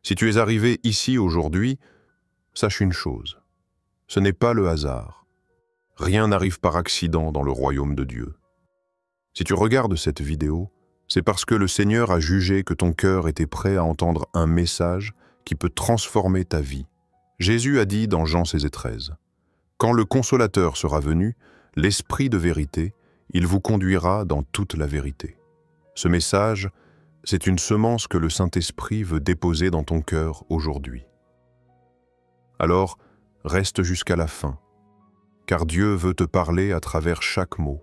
Si tu es arrivé ici aujourd'hui, sache une chose, ce n'est pas le hasard. Rien n'arrive par accident dans le royaume de Dieu. Si tu regardes cette vidéo, c'est parce que le Seigneur a jugé que ton cœur était prêt à entendre un message qui peut transformer ta vie. Jésus a dit dans Jean 16:13, « Quand le Consolateur sera venu, l'Esprit de vérité, il vous conduira dans toute la vérité. » Ce message, c'est une semence que le Saint-Esprit veut déposer dans ton cœur aujourd'hui. Alors, reste jusqu'à la fin, car Dieu veut te parler à travers chaque mot.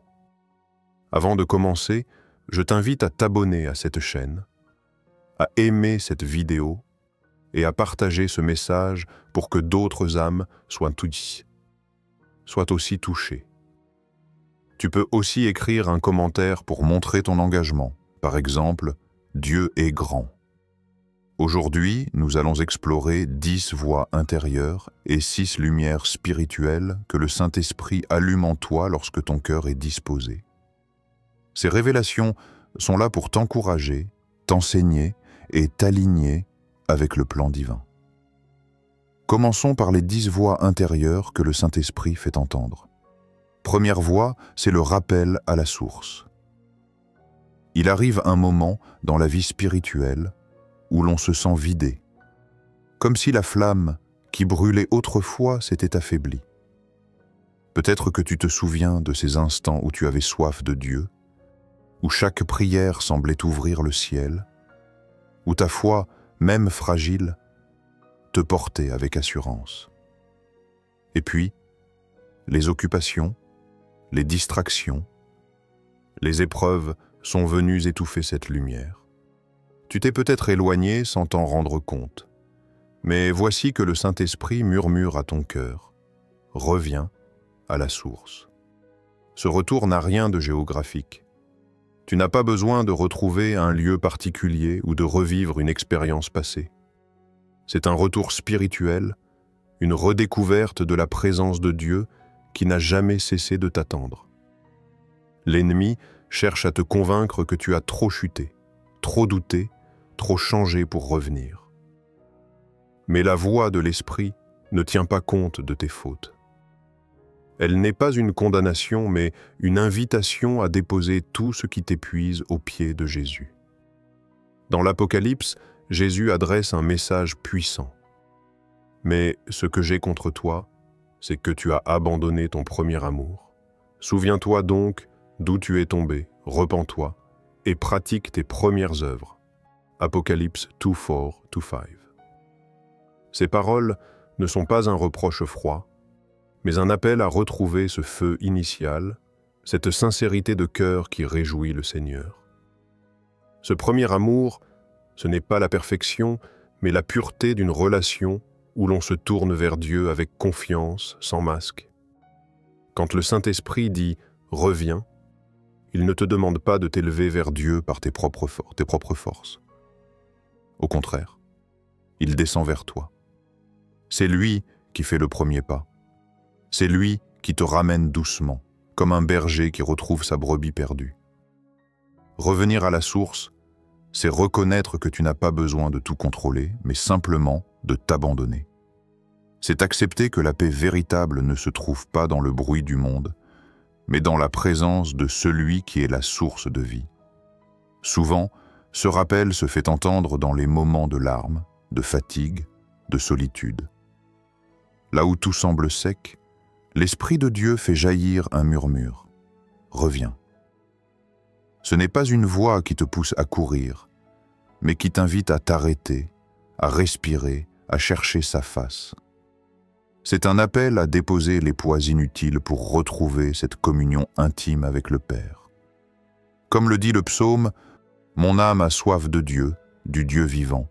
Avant de commencer, je t'invite à t'abonner à cette chaîne, à aimer cette vidéo et à partager ce message pour que d'autres âmes soient aussi touchées. Tu peux aussi écrire un commentaire pour montrer ton engagement. Par exemple, « Dieu est grand ». Aujourd'hui, nous allons explorer 10 voies intérieures et 6 lumières spirituelles que le Saint-Esprit allume en toi lorsque ton cœur est disposé. Ces révélations sont là pour t'encourager, t'enseigner et t'aligner avec le plan divin. Commençons par les 10 voix intérieures que le Saint-Esprit fait entendre. Première voix, c'est le rappel à la source. Il arrive un moment dans la vie spirituelle où l'on se sent vidé, comme si la flamme qui brûlait autrefois s'était affaiblie. Peut-être que tu te souviens de ces instants où tu avais soif de Dieu, où chaque prière semblait ouvrir le ciel, où ta foi, même fragile, te portait avec assurance. Et puis, les occupations, les distractions, les épreuves sont venues étouffer cette lumière. Tu t'es peut-être éloigné sans t'en rendre compte, mais voici que le Saint-Esprit murmure à ton cœur. Reviens à la source. Ce retour n'a rien de géographique. Tu n'as pas besoin de retrouver un lieu particulier ou de revivre une expérience passée. C'est un retour spirituel, une redécouverte de la présence de Dieu qui n'a jamais cessé de t'attendre. L'ennemi cherche à te convaincre que tu as trop chuté, trop douté, trop changé pour revenir. Mais la voix de l'Esprit ne tient pas compte de tes fautes. Elle n'est pas une condamnation, mais une invitation à déposer tout ce qui t'épuise aux pieds de Jésus. Dans l'Apocalypse, Jésus adresse un message puissant. « Mais ce que j'ai contre toi, c'est que tu as abandonné ton premier amour. Souviens-toi donc d'où tu es tombé, repens-toi et pratique tes premières œuvres. » Apocalypse 2:4-5. Ces paroles ne sont pas un reproche froid, mais un appel à retrouver ce feu initial, cette sincérité de cœur qui réjouit le Seigneur. Ce premier amour, ce n'est pas la perfection, mais la pureté d'une relation où l'on se tourne vers Dieu avec confiance, sans masque. Quand le Saint-Esprit dit « reviens », il ne te demande pas de t'élever vers Dieu par tes propres forces. Au contraire, il descend vers toi. C'est lui qui fait le premier pas. C'est lui qui te ramène doucement, comme un berger qui retrouve sa brebis perdue. Revenir à la source, c'est reconnaître que tu n'as pas besoin de tout contrôler, mais simplement de t'abandonner. C'est accepter que la paix véritable ne se trouve pas dans le bruit du monde, mais dans la présence de celui qui est la source de vie. Souvent, ce rappel se fait entendre dans les moments de larmes, de fatigue, de solitude. Là où tout semble sec, l'Esprit de Dieu fait jaillir un murmure. Reviens. Ce n'est pas une voix qui te pousse à courir, mais qui t'invite à t'arrêter, à respirer, à chercher sa face. C'est un appel à déposer les poids inutiles pour retrouver cette communion intime avec le Père. Comme le dit le psaume, « Mon âme a soif de Dieu, du Dieu vivant.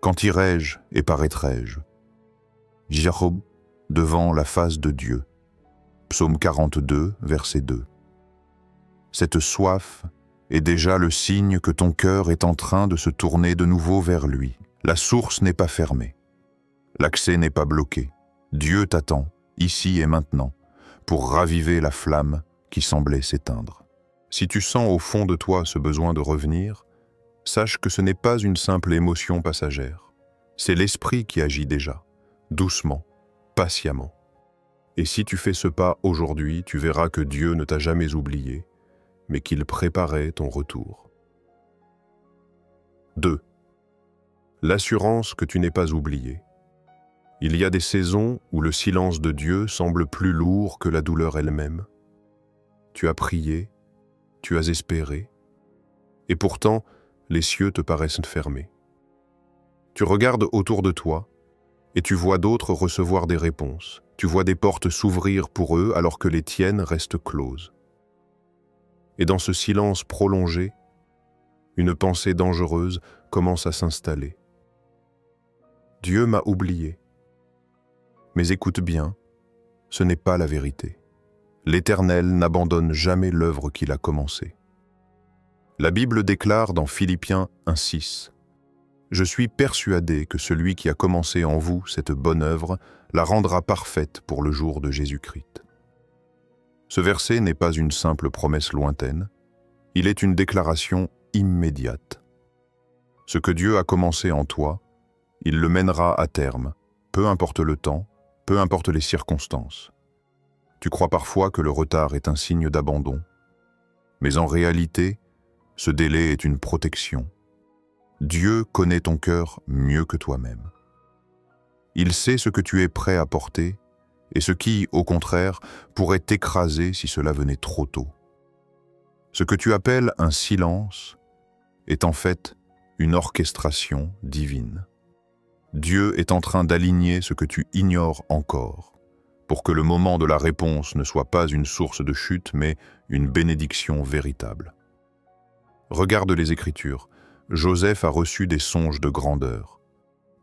Quand irai-je et paraîtrai-je » Jacob, devant la face de Dieu. Psaume 42, verset 2. Cette soif est déjà le signe que ton cœur est en train de se tourner de nouveau vers lui. La source n'est pas fermée. L'accès n'est pas bloqué. Dieu t'attend, ici et maintenant, pour raviver la flamme qui semblait s'éteindre. Si tu sens au fond de toi ce besoin de revenir, sache que ce n'est pas une simple émotion passagère. C'est l'Esprit qui agit déjà, doucement, patiemment. Et si tu fais ce pas aujourd'hui, tu verras que Dieu ne t'a jamais oublié, mais qu'il préparait ton retour. 2. L'assurance que tu n'es pas oublié. Il y a des saisons où le silence de Dieu semble plus lourd que la douleur elle-même. Tu as prié, tu as espéré, et pourtant les cieux te paraissent fermés. Tu regardes autour de toi, et tu vois d'autres recevoir des réponses. Tu vois des portes s'ouvrir pour eux alors que les tiennes restent closes. Et dans ce silence prolongé, une pensée dangereuse commence à s'installer. Dieu m'a oublié. Mais écoute bien, ce n'est pas la vérité. L'Éternel n'abandonne jamais l'œuvre qu'il a commencée. La Bible déclare dans Philippiens 1,6 « Je suis persuadé que celui qui a commencé en vous cette bonne œuvre la rendra parfaite pour le jour de Jésus-Christ. » Ce verset n'est pas une simple promesse lointaine, il est une déclaration immédiate. Ce que Dieu a commencé en toi, il le mènera à terme, peu importe le temps, peu importe les circonstances. Tu crois parfois que le retard est un signe d'abandon, mais en réalité, ce délai est une protection. Dieu connaît ton cœur mieux que toi-même. Il sait ce que tu es prêt à porter et ce qui, au contraire, pourrait t'écraser si cela venait trop tôt. Ce que tu appelles un silence est en fait une orchestration divine. Dieu est en train d'aligner ce que tu ignores encore, pour que le moment de la réponse ne soit pas une source de chute, mais une bénédiction véritable. Regarde les Écritures. Joseph a reçu des songes de grandeur,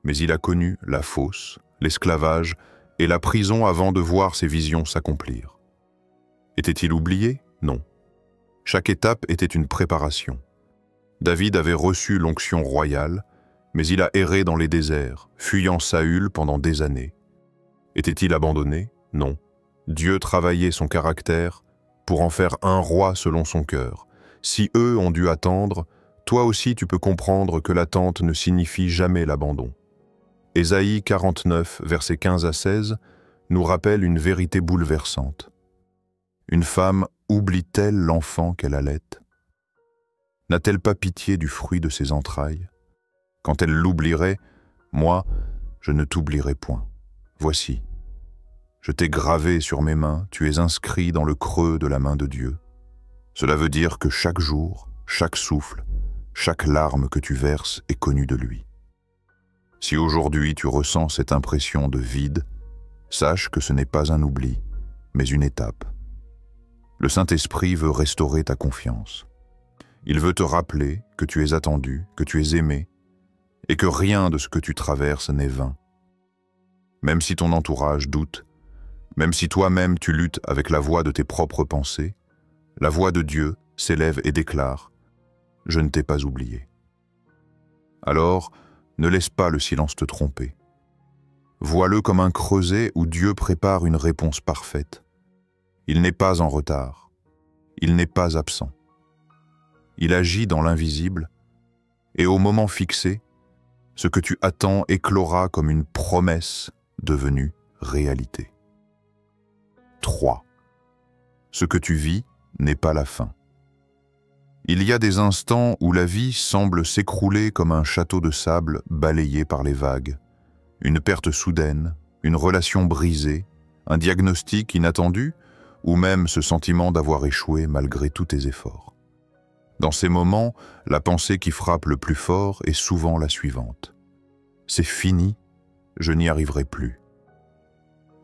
mais il a connu la fosse, l'esclavage et la prison avant de voir ses visions s'accomplir. Était-il oublié? Non. Chaque étape était une préparation. David avait reçu l'onction royale, mais il a erré dans les déserts, fuyant Saül pendant des années. Était-il abandonné? Non. Dieu travaillait son caractère pour en faire un roi selon son cœur. Si eux ont dû attendre, toi aussi tu peux comprendre que l'attente ne signifie jamais l'abandon. Ésaïe 49, versets 15 à 16, nous rappelle une vérité bouleversante. Une femme oublie-t-elle l'enfant qu'elle allait? N'a-t-elle pas pitié du fruit de ses entrailles? Quand elle l'oublierait, moi, je ne t'oublierai point. Voici, je t'ai gravé sur mes mains, tu es inscrit dans le creux de la main de Dieu. Cela veut dire que chaque jour, chaque souffle, chaque larme que tu verses est connue de lui. Si aujourd'hui tu ressens cette impression de vide, sache que ce n'est pas un oubli, mais une étape. Le Saint-Esprit veut restaurer ta confiance. Il veut te rappeler que tu es attendu, que tu es aimé, et que rien de ce que tu traverses n'est vain. Même si ton entourage doute, même si toi-même tu luttes avec la voix de tes propres pensées, la voix de Dieu s'élève et déclare « Je ne t'ai pas oublié ». Alors, ne laisse pas le silence te tromper. Vois-le comme un creuset où Dieu prépare une réponse parfaite. Il n'est pas en retard, il n'est pas absent. Il agit dans l'invisible, et au moment fixé, ce que tu attends éclora comme une promesse devenue réalité. 3. Ce que tu vis n'est pas la fin. Il y a des instants où la vie semble s'écrouler comme un château de sable balayé par les vagues. Une perte soudaine, une relation brisée, un diagnostic inattendu, ou même ce sentiment d'avoir échoué malgré tous tes efforts. Dans ces moments, la pensée qui frappe le plus fort est souvent la suivante. C'est fini, je n'y arriverai plus.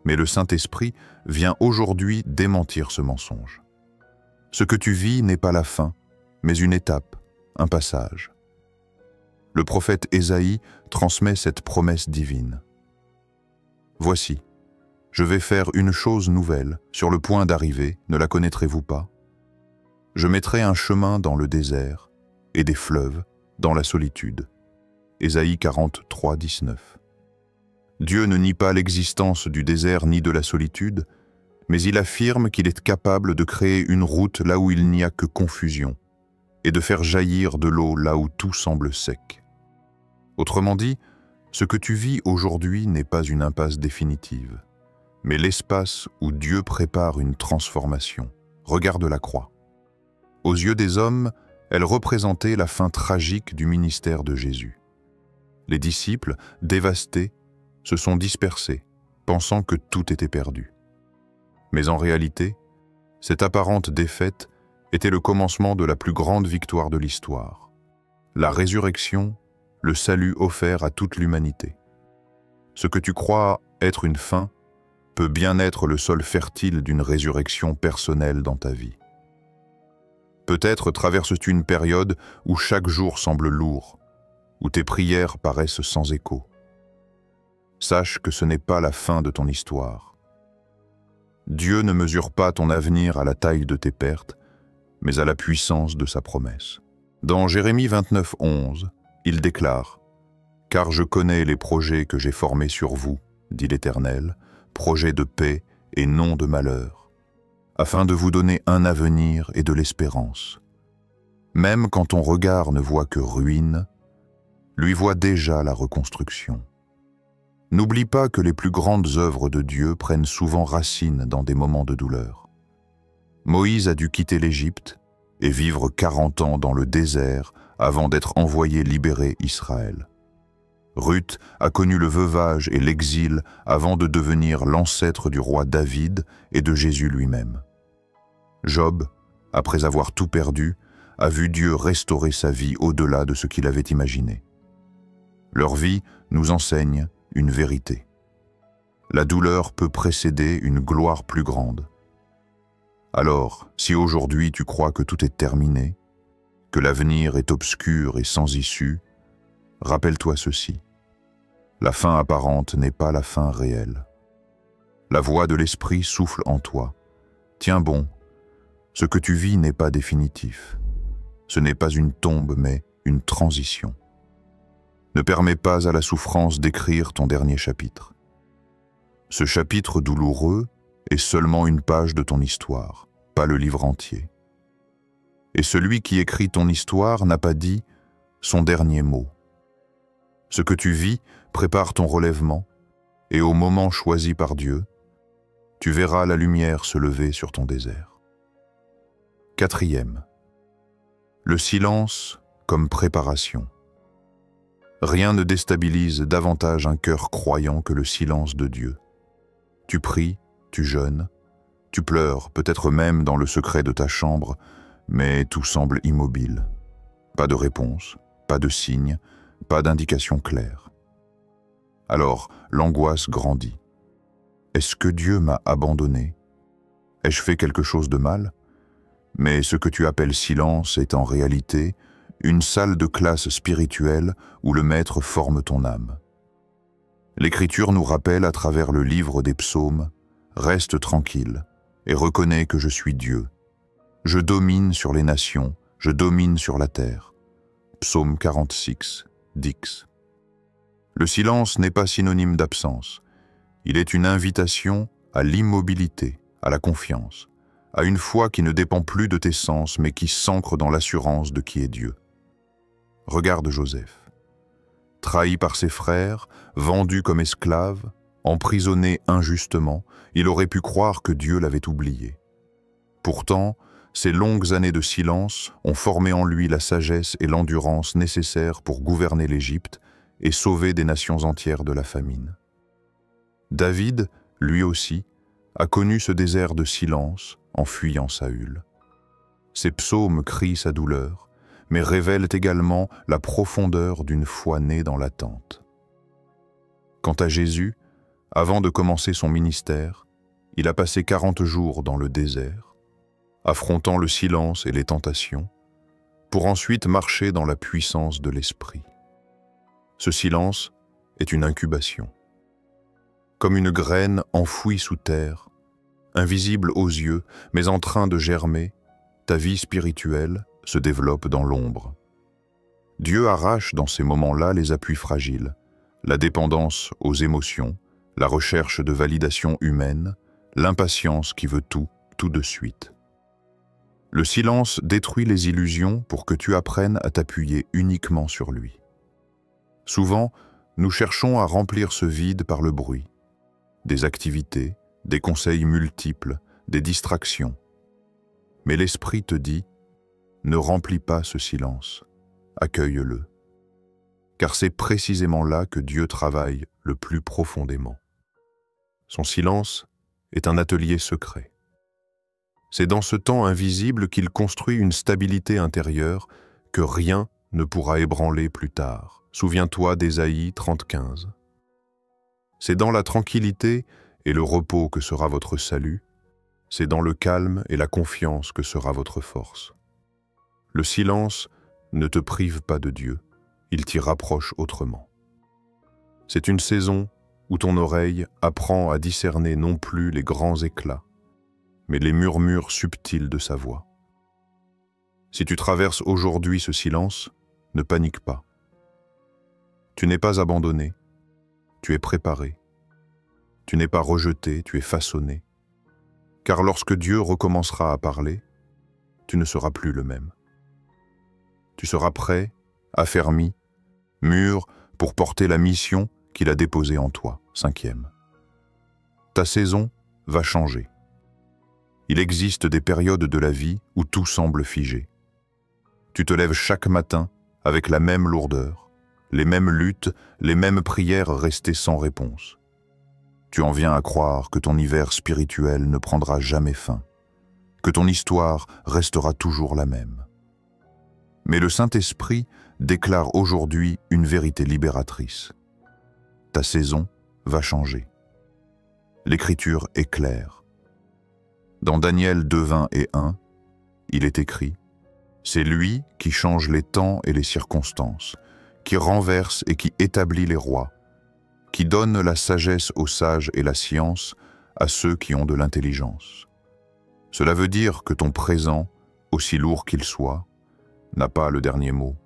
Mais le Saint-Esprit vient aujourd'hui démentir ce mensonge. Ce que tu vis n'est pas la fin, mais une étape, un passage. Le prophète Ésaïe transmet cette promesse divine. Voici, je vais faire une chose nouvelle, sur le point d'arriver, ne la connaîtrez-vous pas? Je mettrai un chemin dans le désert et des fleuves dans la solitude. Ésaïe 43, 19. Dieu ne nie pas l'existence du désert ni de la solitude, mais il affirme qu'il est capable de créer une route là où il n'y a que confusion et de faire jaillir de l'eau là où tout semble sec. Autrement dit, Ce que tu vis aujourd'hui n'est pas une impasse définitive, mais l'espace où Dieu prépare une transformation. Regarde la croix. Aux yeux des hommes, elle représentait la fin tragique du ministère de Jésus. Les disciples, dévastés, se sont dispersés, pensant que tout était perdu. Mais en réalité, cette apparente défaite était le commencement de la plus grande victoire de l'histoire. La résurrection, le salut offert à toute l'humanité. Ce que tu crois être une fin peut bien être le sol fertile d'une résurrection personnelle dans ta vie. Peut-être traverses-tu une période où chaque jour semble lourd, où tes prières paraissent sans écho. Sache que ce n'est pas la fin de ton histoire. Dieu ne mesure pas ton avenir à la taille de tes pertes, mais à la puissance de sa promesse. Dans Jérémie 29, 11, il déclare « Car je connais les projets que j'ai formés sur vous, dit l'Éternel, projets de paix et non de malheur, afin de vous donner un avenir et de l'espérance. Même quand ton regard ne voit que ruine, lui voit déjà la reconstruction. » N'oublie pas que les plus grandes œuvres de Dieu prennent souvent racine dans des moments de douleur. Moïse a dû quitter l'Égypte et vivre 40 ans dans le désert avant d'être envoyé libérer Israël. Ruth a connu le veuvage et l'exil avant de devenir l'ancêtre du roi David et de Jésus lui-même. Job, après avoir tout perdu, a vu Dieu restaurer sa vie au-delà de ce qu'il avait imaginé. Leur vie nous enseigne une vérité. La douleur peut précéder une gloire plus grande. Alors, si aujourd'hui tu crois que tout est terminé, que l'avenir est obscur et sans issue, rappelle-toi ceci. La fin apparente n'est pas la fin réelle. La voix de l'Esprit souffle en toi. Tiens bon, ce que tu vis n'est pas définitif. Ce n'est pas une tombe, mais une transition. Ne permets pas à la souffrance d'écrire ton dernier chapitre. Ce chapitre douloureux est seulement une page de ton histoire, pas le livre entier. Et celui qui écrit ton histoire n'a pas dit son dernier mot. Ce que tu vis prépare ton relèvement, et au moment choisi par Dieu, tu verras la lumière se lever sur ton désert. Quatrième, le silence comme préparation. Rien ne déstabilise davantage un cœur croyant que le silence de Dieu. Tu pries, tu jeûnes, tu pleures, peut-être même dans le secret de ta chambre, mais tout semble immobile. Pas de réponse, pas de signe, pas d'indication claire. Alors, l'angoisse grandit. Est-ce que Dieu m'a abandonné? Ai-je fait quelque chose de mal? Mais ce que tu appelles silence est en réalité une salle de classe spirituelle où le Maître forme ton âme. L'Écriture nous rappelle à travers le livre des psaumes « Reste tranquille et reconnais que je suis Dieu. Je domine sur les nations, je domine sur la terre. » Psaume 46, Dix. Le silence n'est pas synonyme d'absence. Il est une invitation à l'immobilité, à la confiance, à une foi qui ne dépend plus de tes sens mais qui s'ancre dans l'assurance de qui est Dieu. Regarde Joseph. Trahi par ses frères, vendu comme esclave, emprisonné injustement, il aurait pu croire que Dieu l'avait oublié. Pourtant, ces longues années de silence ont formé en lui la sagesse et l'endurance nécessaires pour gouverner l'Égypte et sauver des nations entières de la famine. David, lui aussi, a connu ce désert de silence en fuyant Saül. Ses psaumes crient sa douleur, mais révèlent également la profondeur d'une foi née dans l'attente. Quant à Jésus, avant de commencer son ministère, il a passé 40 jours dans le désert, affrontant le silence et les tentations, pour ensuite marcher dans la puissance de l'Esprit. Ce silence est une incubation. Comme une graine enfouie sous terre, invisible aux yeux, mais en train de germer, ta vie spirituelle se développe dans l'ombre. Dieu arrache dans ces moments-là les appuis fragiles, la dépendance aux émotions, la recherche de validation humaine, l'impatience qui veut tout de suite. Le silence détruit les illusions pour que tu apprennes à t'appuyer uniquement sur lui. Souvent, Nous cherchons à remplir ce vide par le bruit, des activités, des conseils multiples, des distractions. Mais l'Esprit te dit, ne remplis pas ce silence, accueille-le. Car c'est précisément là que Dieu travaille le plus profondément. Son silence est un atelier secret. C'est dans ce temps invisible qu'il construit une stabilité intérieure que rien ne pourra ébranler plus tard. Souviens-toi d'Ésaïe 30:15. C'est dans la tranquillité et le repos que sera votre salut, c'est dans le calme et la confiance que sera votre force. Le silence ne te prive pas de Dieu, il t'y rapproche autrement. C'est une saison où ton oreille apprend à discerner non plus les grands éclats, mais les murmures subtils de sa voix. Si tu traverses aujourd'hui ce silence, ne panique pas. Tu n'es pas abandonné, tu es préparé. Tu n'es pas rejeté, tu es façonné. Car lorsque Dieu recommencera à parler, tu ne seras plus le même. Tu seras prêt, affermi, mûr pour porter la mission qu'il a déposée en toi. 5e. Ta saison va changer. Il existe des périodes de la vie où tout semble figé. Tu te lèves chaque matin avec la même lourdeur, les mêmes luttes, les mêmes prières restées sans réponse. Tu en viens à croire que ton hiver spirituel ne prendra jamais fin, que ton histoire restera toujours la même. Mais le Saint-Esprit déclare aujourd'hui une vérité libératrice. Ta saison va changer. L'Écriture est claire. Dans Daniel 2:20-1, il est écrit « C'est lui qui change les temps et les circonstances, qui renverse et qui établit les rois, qui donne la sagesse aux sages et la science à ceux qui ont de l'intelligence. » Cela veut dire que ton présent, aussi lourd qu'il soit, n'a pas le dernier mot.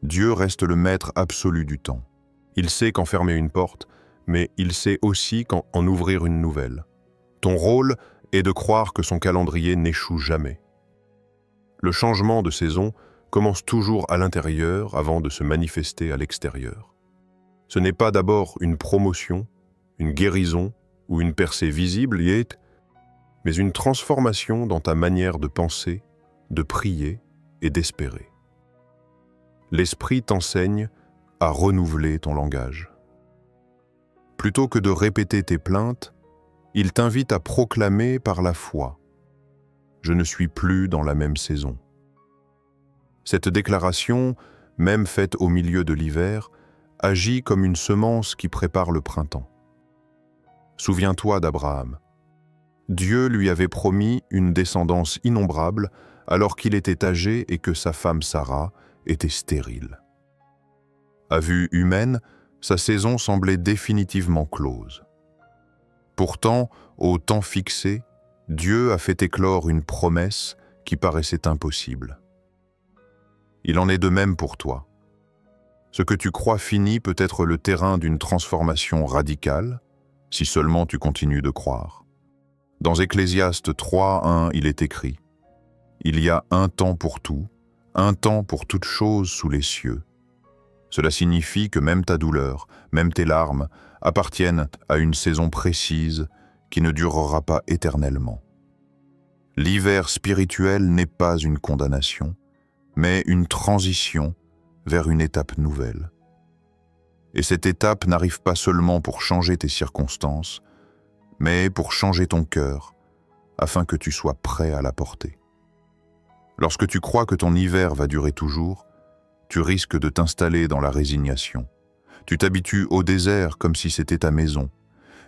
Dieu reste le maître absolu du temps. Il sait quand fermer une porte, mais il sait aussi quand en ouvrir une nouvelle. Ton rôle est de croire que son calendrier n'échoue jamais. Le changement de saison commence toujours à l'intérieur avant de se manifester à l'extérieur. Ce n'est pas d'abord une promotion, une guérison ou une percée visible, mais une transformation dans ta manière de penser, de prier et d'espérer. L'Esprit t'enseigne à renouveler ton langage. Plutôt que de répéter tes plaintes, il t'invite à proclamer par la foi « Je ne suis plus dans la même saison ». Cette déclaration, même faite au milieu de l'hiver, agit comme une semence qui prépare le printemps. Souviens-toi d'Abraham. Dieu lui avait promis une descendance innombrable alors qu'il était âgé et que sa femme Sarah était stérile. À vue humaine, sa saison semblait définitivement close. Pourtant, au temps fixé, Dieu a fait éclore une promesse qui paraissait impossible. Il en est de même pour toi. Ce que tu crois fini peut être le terrain d'une transformation radicale, si seulement tu continues de croire. Dans Ecclésiaste 3:1, il est écrit « Il y a un temps pour tout, un temps pour toute chose sous les cieux. » Cela signifie que même ta douleur, même tes larmes, appartiennent à une saison précise qui ne durera pas éternellement. L'hiver spirituel n'est pas une condamnation, mais une transition vers une étape nouvelle. Et cette étape n'arrive pas seulement pour changer tes circonstances, mais pour changer ton cœur, afin que tu sois prêt à la porter. Lorsque tu crois que ton hiver va durer toujours, tu risques de t'installer dans la résignation. Tu t'habitues au désert comme si c'était ta maison,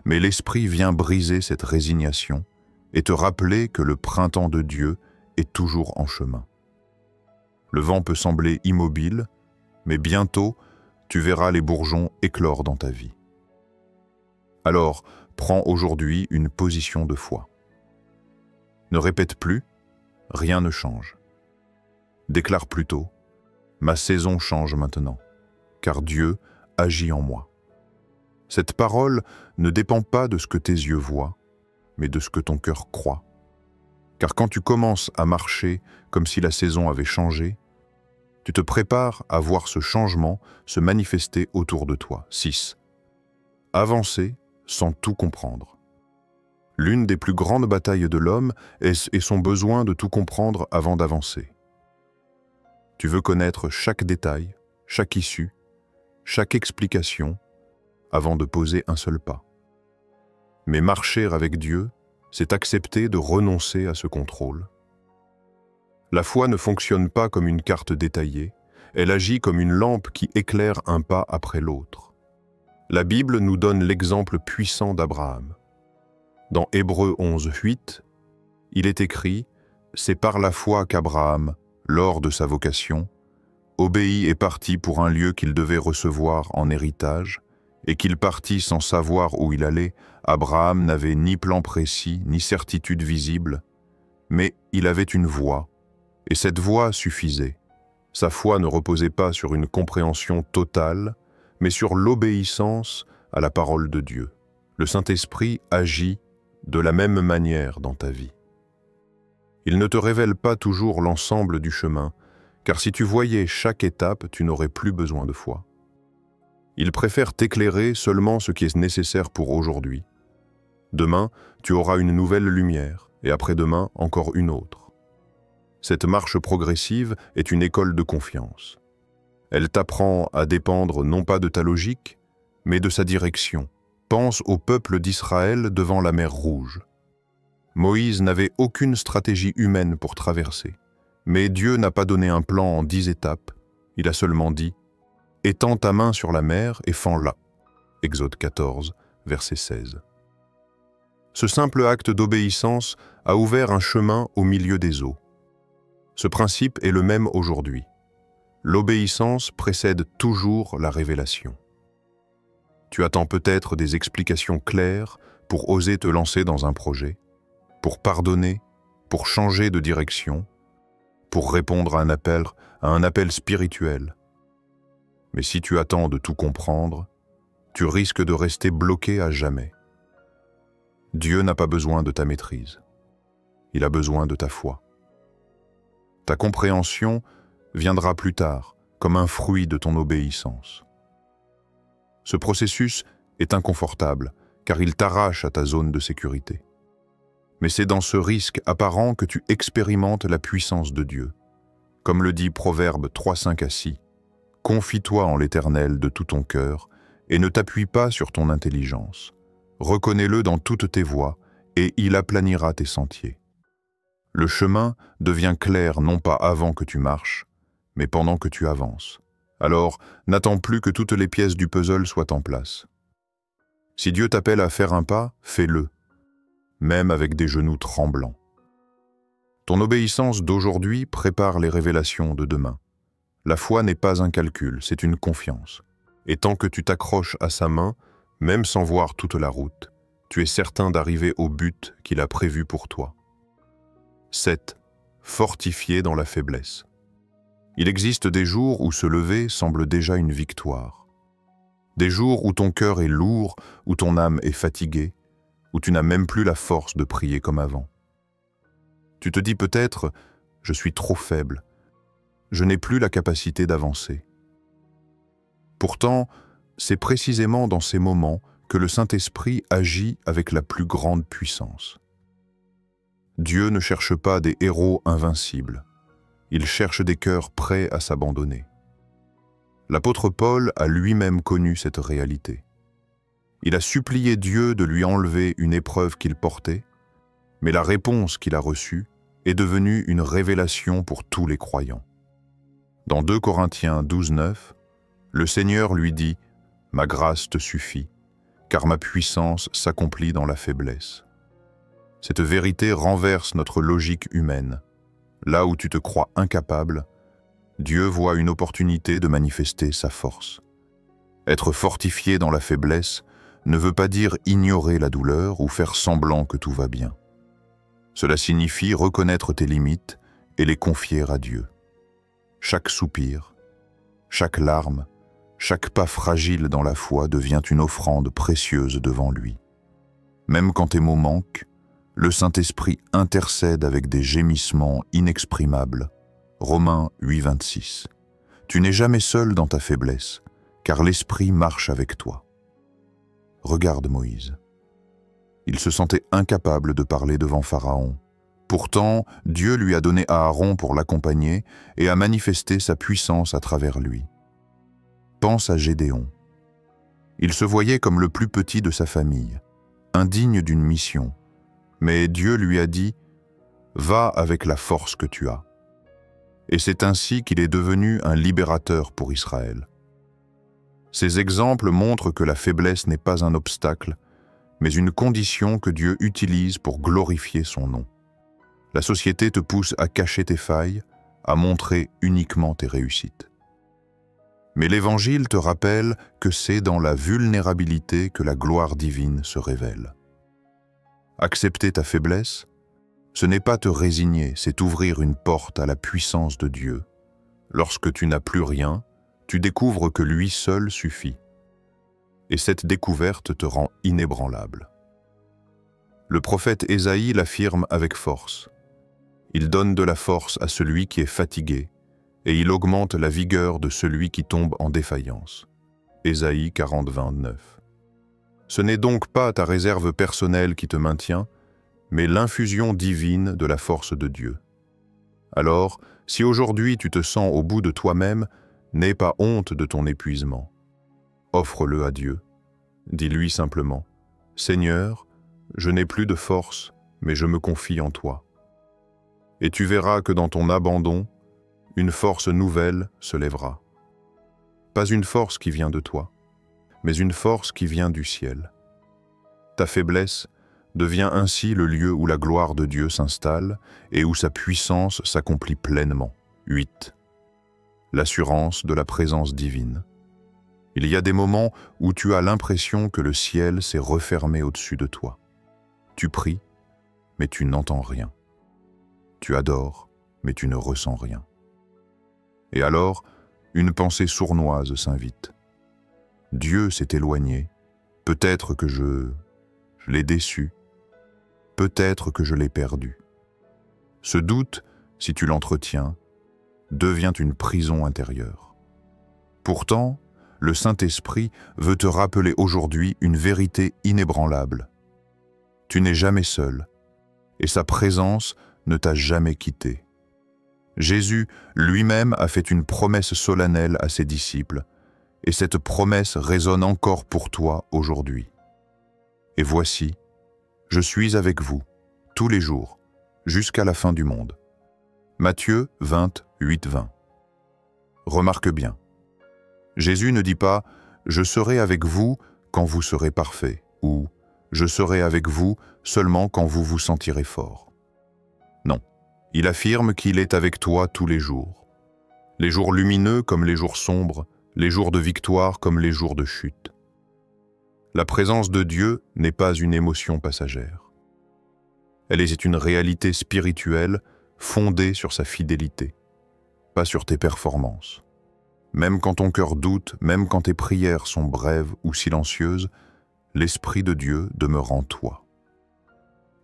mais l'Esprit vient briser cette résignation et te rappeler que le printemps de Dieu est toujours en chemin. Le vent peut sembler immobile, mais bientôt, tu verras les bourgeons éclore dans ta vie. Alors, prends aujourd'hui une position de foi. Ne répète plus, rien ne change. Déclare plutôt, ma saison change maintenant, car Dieu agit en moi. Cette parole ne dépend pas de ce que tes yeux voient, mais de ce que ton cœur croit. Car quand tu commences à marcher comme si la saison avait changé, Tu te prépares à voir ce changement se manifester autour de toi. 6. Avancer sans tout comprendre. L'une des plus grandes batailles de l'homme est son besoin de tout comprendre avant d'avancer. Tu veux connaître chaque détail, chaque issue, chaque explication avant de poser un seul pas. Mais marcher avec Dieu, c'est accepter de renoncer à ce contrôle. La foi ne fonctionne pas comme une carte détaillée, elle agit comme une lampe qui éclaire un pas après l'autre. La Bible nous donne l'exemple puissant d'Abraham. Dans Hébreux 11:8, il est écrit « C'est par la foi qu'Abraham, lors de sa vocation, obéit et partit pour un lieu qu'il devait recevoir en héritage, et qu'il partit sans savoir où il allait. Abraham n'avait ni plan précis, ni certitude visible, mais il avait une voie, et cette voie suffisait. Sa foi ne reposait pas sur une compréhension totale, mais sur l'obéissance à la parole de Dieu. Le Saint-Esprit agit de la même manière dans ta vie. Il ne te révèle pas toujours l'ensemble du chemin, car si tu voyais chaque étape, tu n'aurais plus besoin de foi. Il préfère t'éclairer seulement ce qui est nécessaire pour aujourd'hui. Demain, tu auras une nouvelle lumière, et après-demain, encore une autre. Cette marche progressive est une école de confiance. Elle t'apprend à dépendre non pas de ta logique, mais de sa direction. Pense au peuple d'Israël devant la mer Rouge. Moïse n'avait aucune stratégie humaine pour traverser, mais Dieu n'a pas donné un plan en 10 étapes, il a seulement dit « Étends ta main sur la mer et fends-la » Exode 14, verset 16. Ce simple acte d'obéissance a ouvert un chemin au milieu des eaux. Ce principe est le même aujourd'hui. L'obéissance précède toujours la révélation. Tu attends peut-être des explications claires pour oser te lancer dans un projet, pour pardonner, pour changer de direction, pour répondre à un appel spirituel. Mais si tu attends de tout comprendre, tu risques de rester bloqué à jamais. Dieu n'a pas besoin de ta maîtrise. Il a besoin de ta foi. Ta compréhension viendra plus tard, comme un fruit de ton obéissance. Ce processus est inconfortable, car il t'arrache à ta zone de sécurité. Mais c'est dans ce risque apparent que tu expérimentes la puissance de Dieu. Comme le dit Proverbe 3:5-6, « Confie-toi en l'Éternel de tout ton cœur, et ne t'appuie pas sur ton intelligence. Reconnais-le dans toutes tes voies, et il aplanira tes sentiers. » Le chemin devient clair non pas avant que tu marches, mais pendant que tu avances. Alors, n'attends plus que toutes les pièces du puzzle soient en place. Si Dieu t'appelle à faire un pas, fais-le, même avec des genoux tremblants. Ton obéissance d'aujourd'hui prépare les révélations de demain. La foi n'est pas un calcul, c'est une confiance. Et tant que tu t'accroches à sa main, même sans voir toute la route, tu es certain d'arriver au but qu'il a prévu pour toi. 7. Fortifié dans la faiblesse. Il existe des jours où se lever semble déjà une victoire. Des jours où ton cœur est lourd, où ton âme est fatiguée, où tu n'as même plus la force de prier comme avant. Tu te dis peut-être « je suis trop faible, je n'ai plus la capacité d'avancer ». Pourtant, c'est précisément dans ces moments que le Saint-Esprit agit avec la plus grande puissance. Dieu ne cherche pas des héros invincibles. Il cherche des cœurs prêts à s'abandonner. L'apôtre Paul a lui-même connu cette réalité. Il a supplié Dieu de lui enlever une épreuve qu'il portait, mais la réponse qu'il a reçue est devenue une révélation pour tous les croyants. Dans 2 Corinthiens 12:9, le Seigneur lui dit « Ma grâce te suffit, car ma puissance s'accomplit dans la faiblesse. » Cette vérité renverse notre logique humaine. Là où tu te crois incapable, Dieu voit une opportunité de manifester sa force. Être fortifié dans la faiblesse ne veut pas dire ignorer la douleur ou faire semblant que tout va bien. Cela signifie reconnaître tes limites et les confier à Dieu. Chaque soupir, chaque larme, chaque pas fragile dans la foi devient une offrande précieuse devant lui. Même quand tes mots manquent, le Saint-Esprit intercède avec des gémissements inexprimables. Romains 8:26. Tu n'es jamais seul dans ta faiblesse, car l'Esprit marche avec toi. Regarde Moïse. Il se sentait incapable de parler devant Pharaon. Pourtant, Dieu lui a donné Aaron pour l'accompagner et a manifesté sa puissance à travers lui. Pense à Gédéon. Il se voyait comme le plus petit de sa famille, indigne d'une mission. Mais Dieu lui a dit « Va avec la force que tu as ». Et c'est ainsi qu'il est devenu un libérateur pour Israël. Ces exemples montrent que la faiblesse n'est pas un obstacle, mais une condition que Dieu utilise pour glorifier son nom. La société te pousse à cacher tes failles, à montrer uniquement tes réussites. Mais l'Évangile te rappelle que c'est dans la vulnérabilité que la gloire divine se révèle. Accepter ta faiblesse, ce n'est pas te résigner, c'est ouvrir une porte à la puissance de Dieu. Lorsque tu n'as plus rien, tu découvres que lui seul suffit. Et cette découverte te rend inébranlable. Le prophète Ésaïe l'affirme avec force. Il donne de la force à celui qui est fatigué, et il augmente la vigueur de celui qui tombe en défaillance. Ésaïe 40, 29. Ce n'est donc pas ta réserve personnelle qui te maintient, mais l'infusion divine de la force de Dieu. Alors, si aujourd'hui tu te sens au bout de toi-même, n'aie pas honte de ton épuisement. Offre-le à Dieu. Dis-lui simplement, « Seigneur, je n'ai plus de force, mais je me confie en toi. » Et tu verras que dans ton abandon, une force nouvelle se lèvera. Pas une force qui vient de toi, mais une force qui vient du ciel. Ta faiblesse devient ainsi le lieu où la gloire de Dieu s'installe et où sa puissance s'accomplit pleinement. 8. L'assurance de la présence divine. Il y a des moments où tu as l'impression que le ciel s'est refermé au-dessus de toi. Tu pries, mais tu n'entends rien. Tu adores, mais tu ne ressens rien. Et alors, une pensée sournoise s'invite. Dieu s'est éloigné. Peut-être que je l'ai déçu. Peut-être que je l'ai perdu. Ce doute, si tu l'entretiens, devient une prison intérieure. Pourtant, le Saint-Esprit veut te rappeler aujourd'hui une vérité inébranlable. Tu n'es jamais seul, et sa présence ne t'a jamais quitté. Jésus lui-même a fait une promesse solennelle à ses disciples, et cette promesse résonne encore pour toi aujourd'hui. Et voici, je suis avec vous, tous les jours, jusqu'à la fin du monde. Matthieu 20, 8, 20. Remarque bien, Jésus ne dit pas « Je serai avec vous quand vous serez parfait » ou « Je serai avec vous seulement quand vous vous sentirez fort ». Non, il affirme qu'il est avec toi tous les jours. Les jours lumineux comme les jours sombres, les jours de victoire comme les jours de chute. La présence de Dieu n'est pas une émotion passagère. Elle est une réalité spirituelle fondée sur sa fidélité, pas sur tes performances. Même quand ton cœur doute, même quand tes prières sont brèves ou silencieuses, l'Esprit de Dieu demeure en toi.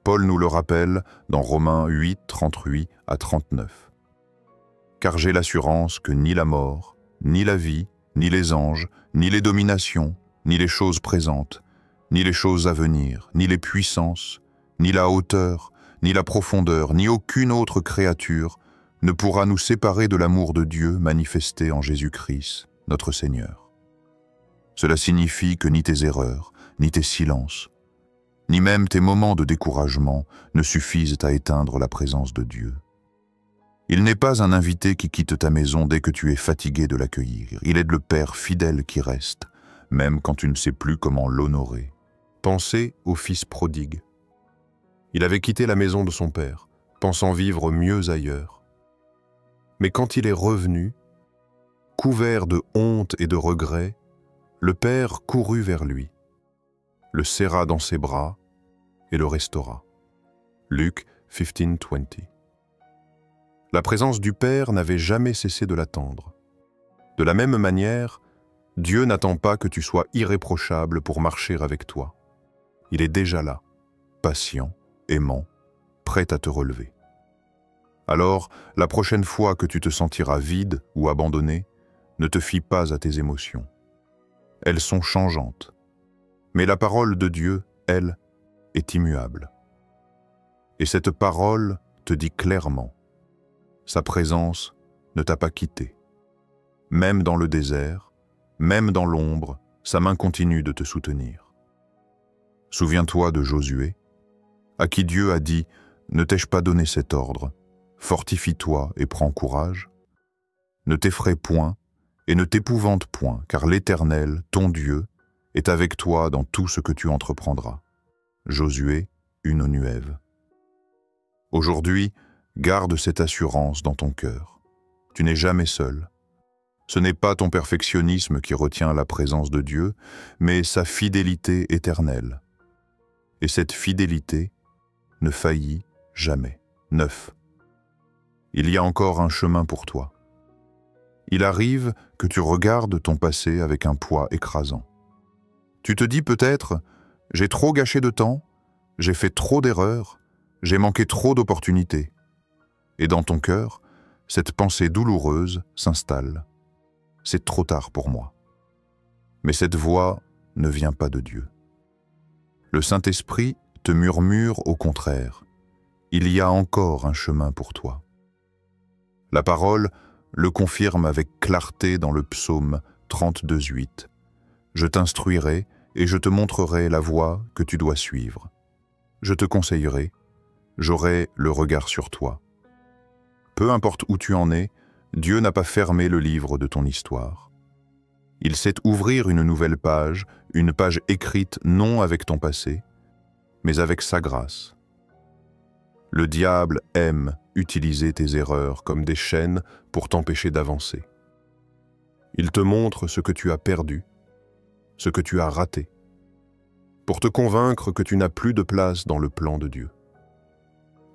Paul nous le rappelle dans Romains 8, 38 à 39. « Car j'ai l'assurance que ni la mort, ni la vie, ni les anges, ni les dominations, ni les choses présentes, ni les choses à venir, ni les puissances, ni la hauteur, ni la profondeur, ni aucune autre créature ne pourra nous séparer de l'amour de Dieu manifesté en Jésus-Christ, notre Seigneur. Cela signifie que ni tes erreurs, ni tes silences, ni même tes moments de découragement ne suffisent à éteindre la présence de Dieu. Il n'est pas un invité qui quitte ta maison dès que tu es fatigué de l'accueillir. Il est le Père fidèle qui reste, même quand tu ne sais plus comment l'honorer. Pensez au fils prodigue. Il avait quitté la maison de son père, pensant vivre mieux ailleurs. Mais quand il est revenu, couvert de honte et de regret, le père courut vers lui, le serra dans ses bras et le restaura. Luc 15:20. La présence du Père n'avait jamais cessé de l'attendre. De la même manière, Dieu n'attend pas que tu sois irréprochable pour marcher avec toi. Il est déjà là, patient, aimant, prêt à te relever. Alors, la prochaine fois que tu te sentiras vide ou abandonné, Ne te fie pas à tes émotions. Elles sont changeantes. Mais la parole de Dieu, elle, est immuable. Et cette parole te dit clairement, sa présence ne t'a pas quitté. Même dans le désert, même dans l'ombre, sa main continue de te soutenir. Souviens-toi de Josué, à qui Dieu a dit « Ne t'ai-je pas donné cet ordre? Fortifie-toi et prends courage. Ne t'effraie point et ne t'épouvante point, car l'Éternel, ton Dieu, est avec toi dans tout ce que tu entreprendras. » Josué 1:9. Aujourd'hui, garde cette assurance dans ton cœur. Tu n'es jamais seul. Ce n'est pas ton perfectionnisme qui retient la présence de Dieu, mais sa fidélité éternelle. Et cette fidélité ne faillit jamais. 9. Il y a encore un chemin pour toi. Il arrive que tu regardes ton passé avec un poids écrasant. Tu te dis peut-être « J'ai trop gâché de temps, j'ai fait trop d'erreurs, j'ai manqué trop d'opportunités. » Et dans ton cœur, cette pensée douloureuse s'installe. C'est trop tard pour moi. Mais cette voix ne vient pas de Dieu. Le Saint-Esprit te murmure au contraire. Il y a encore un chemin pour toi. La parole le confirme avec clarté dans le psaume 32:8. Je t'instruirai et je te montrerai la voie que tu dois suivre. Je te conseillerai, j'aurai le regard sur toi. Peu importe où tu en es, Dieu n'a pas fermé le livre de ton histoire. Il sait ouvrir une nouvelle page, une page écrite non avec ton passé, mais avec sa grâce. Le diable aime utiliser tes erreurs comme des chaînes pour t'empêcher d'avancer. Il te montre ce que tu as perdu, ce que tu as raté, pour te convaincre que tu n'as plus de place dans le plan de Dieu.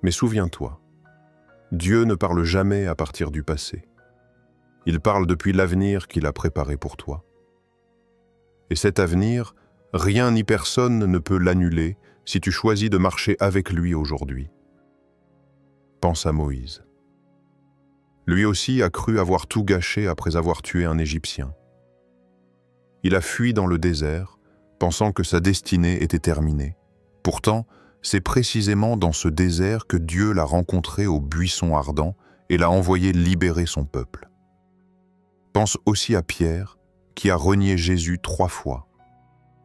Mais souviens-toi, Dieu ne parle jamais à partir du passé. Il parle depuis l'avenir qu'il a préparé pour toi. Et cet avenir, rien ni personne ne peut l'annuler si tu choisis de marcher avec lui aujourd'hui. Pense à Moïse. Lui aussi a cru avoir tout gâché après avoir tué un Égyptien. Il a fui dans le désert, pensant que sa destinée était terminée. Pourtant, c'est précisément dans ce désert que Dieu l'a rencontré au buisson ardent et l'a envoyé libérer son peuple. Pense aussi à Pierre, qui a renié Jésus 3 fois.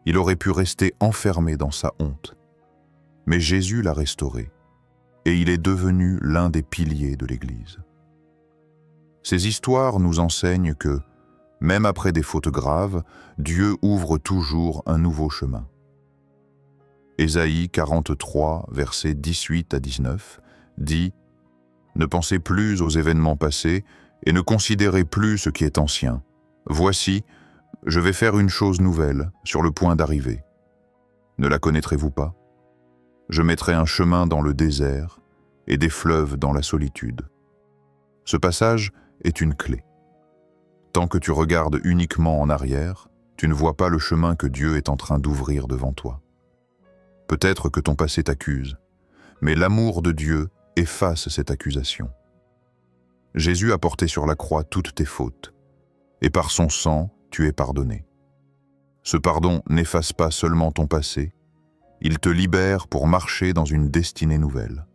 Il aurait pu rester enfermé dans sa honte. Mais Jésus l'a restauré, et il est devenu l'un des piliers de l'Église. Ces histoires nous enseignent que, même après des fautes graves, Dieu ouvre toujours un nouveau chemin. Ésaïe 43, versets 18 à 19, dit « Ne pensez plus aux événements passés et ne considérez plus ce qui est ancien. Voici, je vais faire une chose nouvelle, sur le point d'arriver. Ne la connaîtrez-vous pas? Je mettrai un chemin dans le désert et des fleuves dans la solitude. » Ce passage est une clé. Tant que tu regardes uniquement en arrière, tu ne vois pas le chemin que Dieu est en train d'ouvrir devant toi. Peut-être que ton passé t'accuse, mais l'amour de Dieu efface cette accusation. Jésus a porté sur la croix toutes tes fautes, et par son sang, tu es pardonné. Ce pardon n'efface pas seulement ton passé, il te libère pour marcher dans une destinée nouvelle.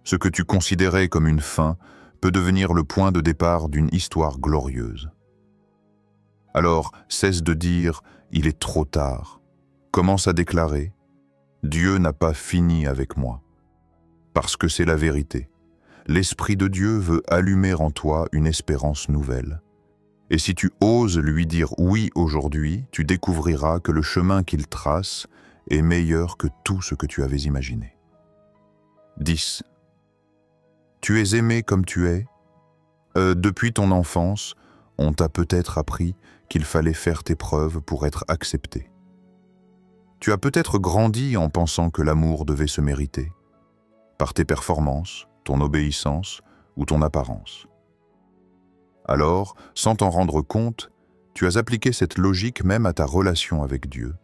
Ce que tu considérais comme une fin peut devenir le point de départ d'une histoire glorieuse. Alors, cesse de dire « il est trop tard ». Commence à déclarer « Dieu n'a pas fini avec moi ». Parce que c'est la vérité. L'Esprit de Dieu veut allumer en toi une espérance nouvelle. Et si tu oses lui dire oui aujourd'hui, tu découvriras que le chemin qu'il trace est meilleur que tout ce que tu avais imaginé. 10. Tu es aimé comme tu es. Depuis ton enfance, on t'a peut-être appris qu'il fallait faire tes preuves pour être accepté. Tu as peut-être grandi en pensant que l'amour devait se mériter, par tes performances, ton obéissance ou ton apparence. Alors, sans t'en rendre compte, tu as appliqué cette logique même à ta relation avec Dieu.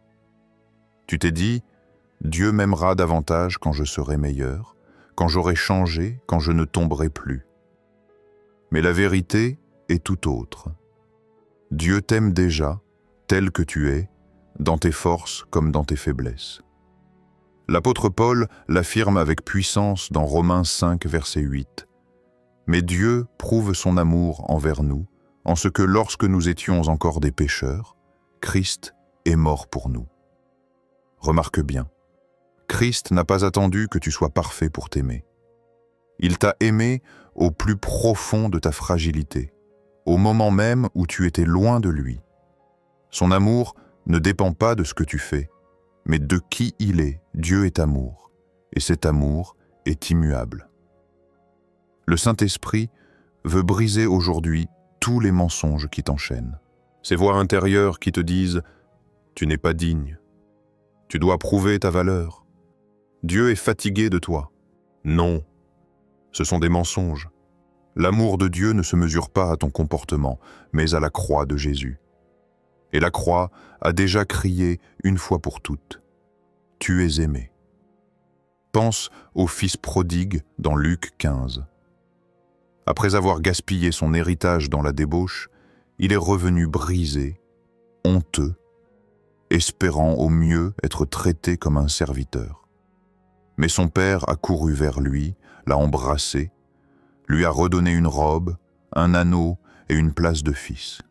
Tu t'es dit « Dieu m'aimera davantage quand je serai meilleur, quand j'aurai changé, quand je ne tomberai plus. » Mais la vérité est tout autre. Dieu t'aime déjà, tel que tu es, dans tes forces comme dans tes faiblesses. L'apôtre Paul l'affirme avec puissance dans Romains 5, verset 8. « Mais Dieu prouve son amour envers nous, en ce que lorsque nous étions encore des pécheurs, Christ est mort pour nous. » Remarque bien, Christ n'a pas attendu que tu sois parfait pour t'aimer. Il t'a aimé au plus profond de ta fragilité, au moment même où tu étais loin de lui. Son amour ne dépend pas de ce que tu fais, mais de qui il est. Dieu est amour, et cet amour est immuable. Le Saint-Esprit veut briser aujourd'hui tous les mensonges qui t'enchaînent. Ces voix intérieures qui te disent « Tu n'es pas digne, tu dois prouver ta valeur, Dieu est fatigué de toi. » Non, ce sont des mensonges. L'amour de Dieu ne se mesure pas à ton comportement, mais à la croix de Jésus. Et la croix a déjà crié une fois pour toutes. Tu es aimé. Pense au fils prodigue dans Luc 15. Après avoir gaspillé son héritage dans la débauche, il est revenu brisé, honteux, espérant au mieux être traité comme un serviteur. Mais son père a couru vers lui, l'a embrassé, lui a redonné une robe, un anneau et une place de fils.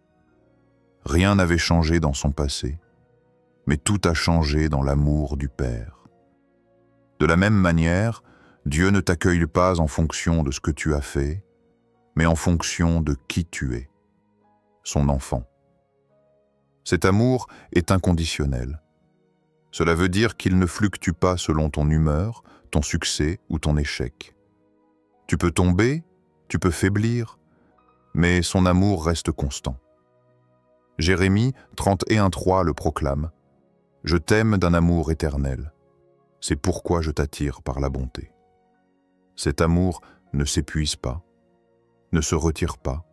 Rien n'avait changé dans son passé, mais tout a changé dans l'amour du Père. De la même manière, Dieu ne t'accueille pas en fonction de ce que tu as fait, mais en fonction de qui tu es, son enfant. Cet amour est inconditionnel. Cela veut dire qu'il ne fluctue pas selon ton humeur, ton succès ou ton échec. Tu peux tomber, tu peux faiblir, mais son amour reste constant. Jérémie 31:3 le proclame. « Je t'aime d'un amour éternel. C'est pourquoi je t'attire par la bonté. » Cet amour ne s'épuise pas, ne se retire pas,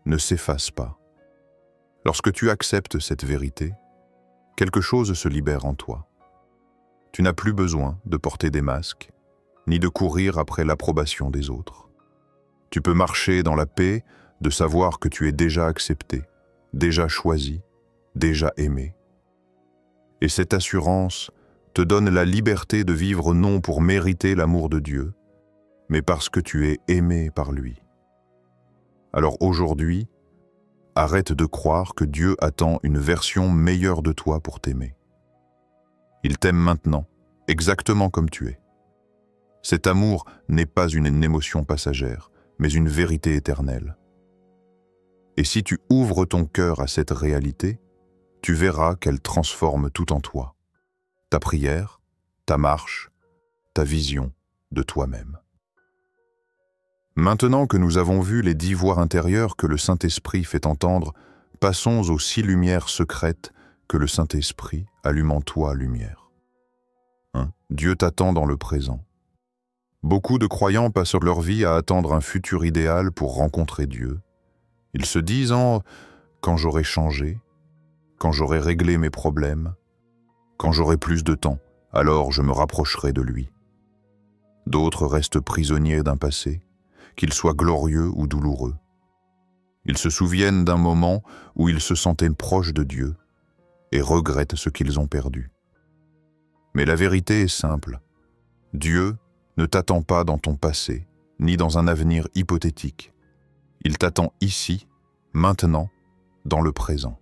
ne s'efface pas. Lorsque tu acceptes cette vérité, quelque chose se libère en toi. Tu n'as plus besoin de porter des masques, ni de courir après l'approbation des autres. Tu peux marcher dans la paix de savoir que tu es déjà accepté, déjà choisi, déjà aimé. Et cette assurance te donne la liberté de vivre non pour mériter l'amour de Dieu, mais parce que tu es aimé par lui. Alors aujourd'hui, arrête de croire que Dieu attend une version meilleure de toi pour t'aimer. Il t'aime maintenant, exactement comme tu es. Cet amour n'est pas une émotion passagère, mais une vérité éternelle. Et si tu ouvres ton cœur à cette réalité, tu verras qu'elle transforme tout en toi. Ta prière, ta marche, ta vision de toi-même. Maintenant que nous avons vu les 10 voix intérieures que le Saint-Esprit fait entendre, passons aux 6 lumières secrètes que le Saint-Esprit allume en toi lumière. 1. Dieu t'attend dans le présent. Beaucoup de croyants passent leur vie à attendre un futur idéal pour rencontrer Dieu. Ils se disent « quand j'aurai changé, quand j'aurai réglé mes problèmes, quand j'aurai plus de temps, alors je me rapprocherai de lui. » D'autres restent prisonniers d'un passé, qu'il soit glorieux ou douloureux. Ils se souviennent d'un moment où ils se sentaient proches de Dieu et regrettent ce qu'ils ont perdu. Mais la vérité est simple. Dieu ne t'attend pas dans ton passé, ni dans un avenir hypothétique. Il t'attend ici, maintenant, dans le présent.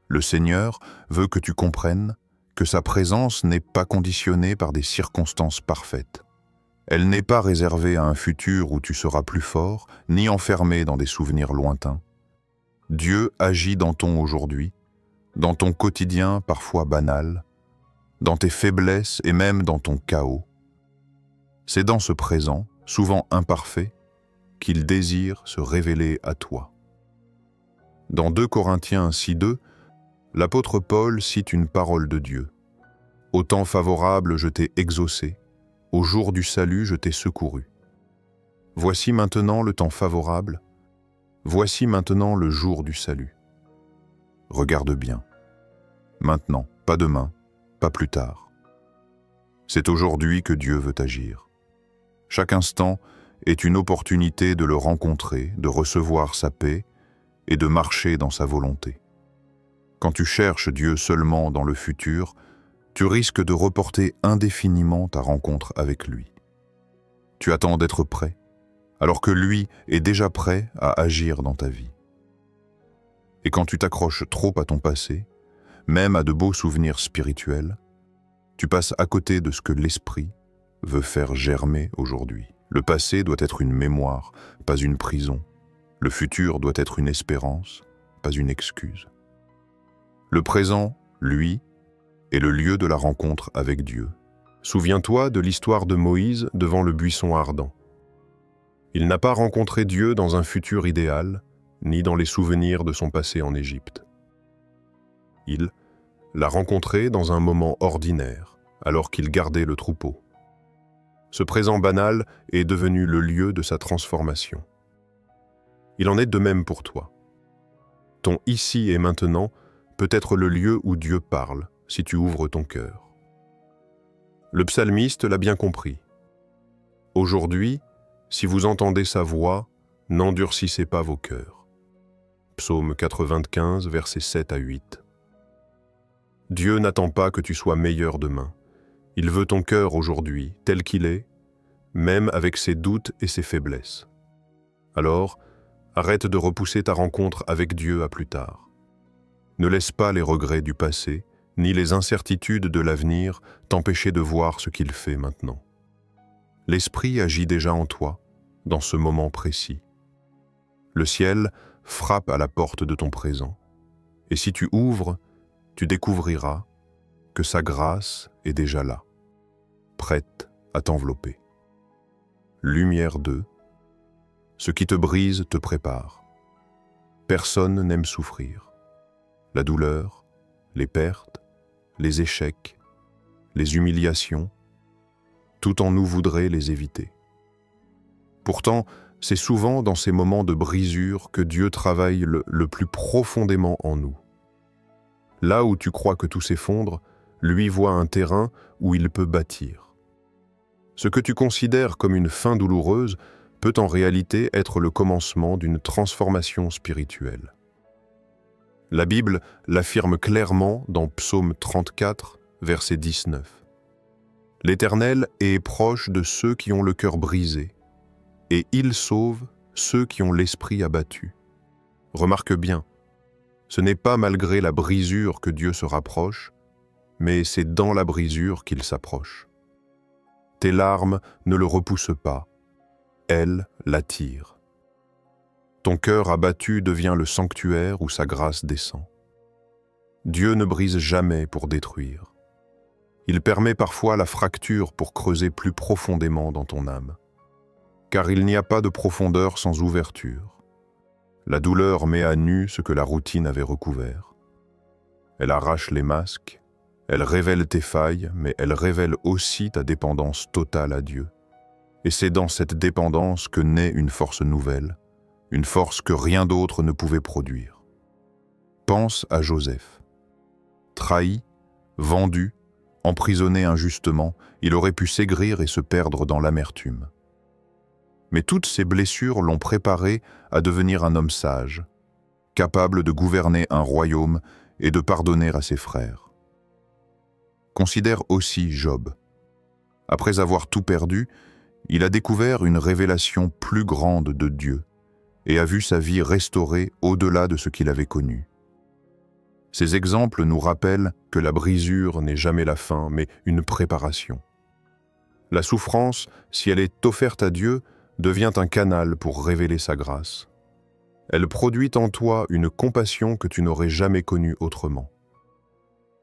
Le Seigneur veut que tu comprennes que sa présence n'est pas conditionnée par des circonstances parfaites. Elle n'est pas réservée à un futur où tu seras plus fort, ni enfermé dans des souvenirs lointains. Dieu agit dans ton aujourd'hui, dans ton quotidien parfois banal, dans tes faiblesses et même dans ton chaos. C'est dans ce présent, souvent imparfait, qu'il désire se révéler à toi. Dans 2 Corinthiens 6:2, l'apôtre Paul cite une parole de Dieu. « Au temps favorable, je t'ai exaucé. Au jour du salut, je t'ai secouru. » Voici maintenant le temps favorable. Voici maintenant le jour du salut. Regarde bien. Maintenant, pas demain, pas plus tard. C'est aujourd'hui que Dieu veut agir. Chaque instant est une opportunité de le rencontrer, de recevoir sa paix et de marcher dans sa volonté. Quand tu cherches Dieu seulement dans le futur, tu risques de reporter indéfiniment ta rencontre avec lui. Tu attends d'être prêt, alors que lui est déjà prêt à agir dans ta vie. Et quand tu t'accroches trop à ton passé, même à de beaux souvenirs spirituels, tu passes à côté de ce que l'esprit veut faire germer aujourd'hui. Le passé doit être une mémoire, pas une prison. Le futur doit être une espérance, pas une excuse. Le présent, lui, est le lieu de la rencontre avec Dieu. Souviens-toi de l'histoire de Moïse devant le buisson ardent. Il n'a pas rencontré Dieu dans un futur idéal, ni dans les souvenirs de son passé en Égypte. Il l'a rencontré dans un moment ordinaire, alors qu'il gardait le troupeau. Ce présent banal est devenu le lieu de sa transformation. Il en est de même pour toi. Ton ici et maintenant peut être le lieu où Dieu parle, si tu ouvres ton cœur. Le psalmiste l'a bien compris. Aujourd'hui, si vous entendez sa voix, n'endurcissez pas vos cœurs. Psaume 95, versets 7 à 8. Dieu n'attend pas que tu sois meilleur demain. Il veut ton cœur aujourd'hui, tel qu'il est, même avec ses doutes et ses faiblesses. Alors, arrête de repousser ta rencontre avec Dieu à plus tard. Ne laisse pas les regrets du passé, ni les incertitudes de l'avenir t'empêcher de voir ce qu'il fait maintenant. L'Esprit agit déjà en toi, dans ce moment précis. Le ciel frappe à la porte de ton présent, et si tu ouvres, tu découvriras que sa grâce est déjà là, prête à t'envelopper. Lumière 2. Ce qui te brise te prépare. Personne n'aime souffrir. La douleur, les pertes, les échecs, les humiliations, tout en nous voudrait les éviter. Pourtant, c'est souvent dans ces moments de brisure que Dieu travaille le plus profondément en nous. Là où tu crois que tout s'effondre, lui voit un terrain où il peut bâtir. Ce que tu considères comme une fin douloureuse peut en réalité être le commencement d'une transformation spirituelle. La Bible l'affirme clairement dans Psaume 34, verset 19. « L'Éternel est proche de ceux qui ont le cœur brisé, et il sauve ceux qui ont l'esprit abattu. » Remarque bien, ce n'est pas malgré la brisure que Dieu se rapproche, mais c'est dans la brisure qu'il s'approche. Tes larmes ne le repoussent pas, elles l'attirent. Ton cœur abattu devient le sanctuaire où sa grâce descend. Dieu ne brise jamais pour détruire. Il permet parfois la fracture pour creuser plus profondément dans ton âme. Car il n'y a pas de profondeur sans ouverture. La douleur met à nu ce que la routine avait recouvert. Elle arrache les masques, elle révèle tes failles, mais elle révèle aussi ta dépendance totale à Dieu. Et c'est dans cette dépendance que naît une force nouvelle, une force que rien d'autre ne pouvait produire. Pense à Joseph. Trahi, vendu, emprisonné injustement, il aurait pu s'aigrir et se perdre dans l'amertume. Mais toutes ces blessures l'ont préparé à devenir un homme sage, capable de gouverner un royaume et de pardonner à ses frères. Considère aussi Job. Après avoir tout perdu, il a découvert une révélation plus grande de Dieu et a vu sa vie restaurée au-delà de ce qu'il avait connu. Ces exemples nous rappellent que la brisure n'est jamais la fin, mais une préparation. La souffrance, si elle est offerte à Dieu, devient un canal pour révéler sa grâce. Elle produit en toi une compassion que tu n'aurais jamais connue autrement.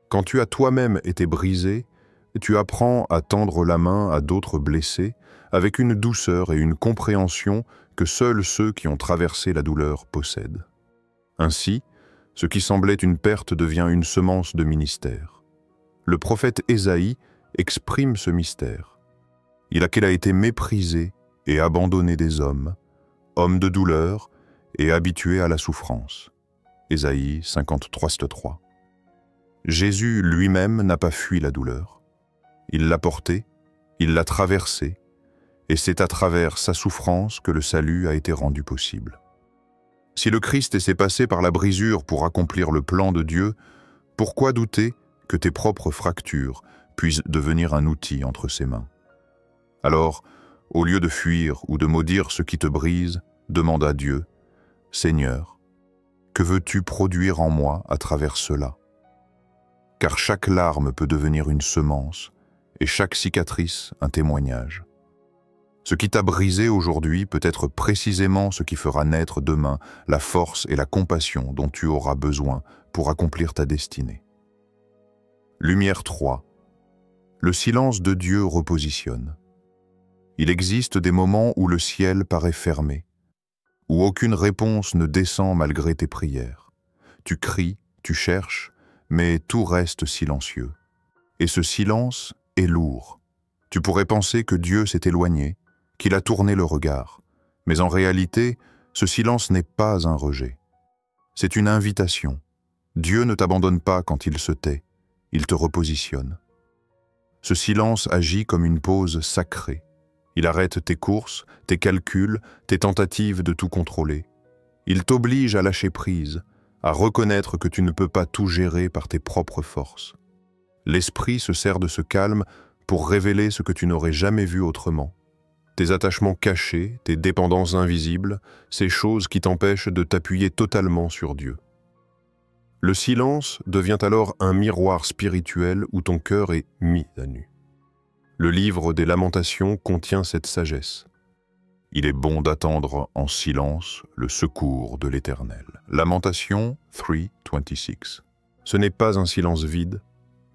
Quand tu as toi-même été brisé, tu apprends à tendre la main à d'autres blessés avec une douceur et une compréhension que seuls ceux qui ont traversé la douleur possèdent. Ainsi, ce qui semblait une perte devient une semence de ministère. Le prophète Ésaïe exprime ce mystère. Il a été méprisé et abandonné des hommes, homme de douleur et habitué à la souffrance. Ésaïe 53:3. Jésus lui-même n'a pas fui la douleur. Il l'a portée, il l'a traversée, et c'est à travers sa souffrance que le salut a été rendu possible. Si le Christ s'est passé par la brisure pour accomplir le plan de Dieu, pourquoi douter que tes propres fractures puissent devenir un outil entre ses mains? Alors, au lieu de fuir ou de maudire ce qui te brise, demande à Dieu, « Seigneur, que veux-tu produire en moi à travers cela ?» Car chaque larme peut devenir une semence et chaque cicatrice un témoignage. Ce qui t'a brisé aujourd'hui peut être précisément ce qui fera naître demain la force et la compassion dont tu auras besoin pour accomplir ta destinée. Lumière 3. Le silence de Dieu repositionne. Il existe des moments où le ciel paraît fermé, où aucune réponse ne descend malgré tes prières. Tu cries, tu cherches, mais tout reste silencieux. Et ce silence est lourd. Tu pourrais penser que Dieu s'est éloigné, qu'il a tourné le regard. Mais en réalité, ce silence n'est pas un rejet. C'est une invitation. Dieu ne t'abandonne pas quand il se tait, il te repositionne. Ce silence agit comme une pause sacrée. Il arrête tes courses, tes calculs, tes tentatives de tout contrôler. Il t'oblige à lâcher prise, à reconnaître que tu ne peux pas tout gérer par tes propres forces. L'esprit se sert de ce calme pour révéler ce que tu n'aurais jamais vu autrement. Tes attachements cachés, tes dépendances invisibles, ces choses qui t'empêchent de t'appuyer totalement sur Dieu. Le silence devient alors un miroir spirituel où ton cœur est mis à nu. Le livre des Lamentations contient cette sagesse. Il est bon d'attendre en silence le secours de l'Éternel. Lamentation 3:26. Ce n'est pas un silence vide,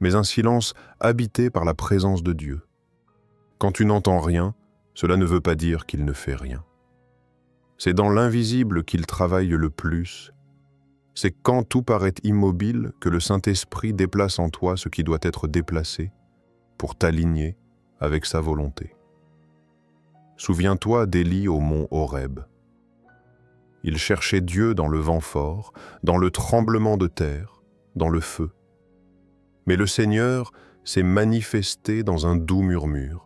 mais un silence habité par la présence de Dieu. Quand tu n'entends rien, cela ne veut pas dire qu'il ne fait rien. C'est dans l'invisible qu'il travaille le plus. C'est quand tout paraît immobile que le Saint-Esprit déplace en toi ce qui doit être déplacé pour t'aligner avec sa volonté. Souviens-toi d'Élie au mont Horeb. Il cherchait Dieu dans le vent fort, dans le tremblement de terre, dans le feu. Mais le Seigneur s'est manifesté dans un doux murmure.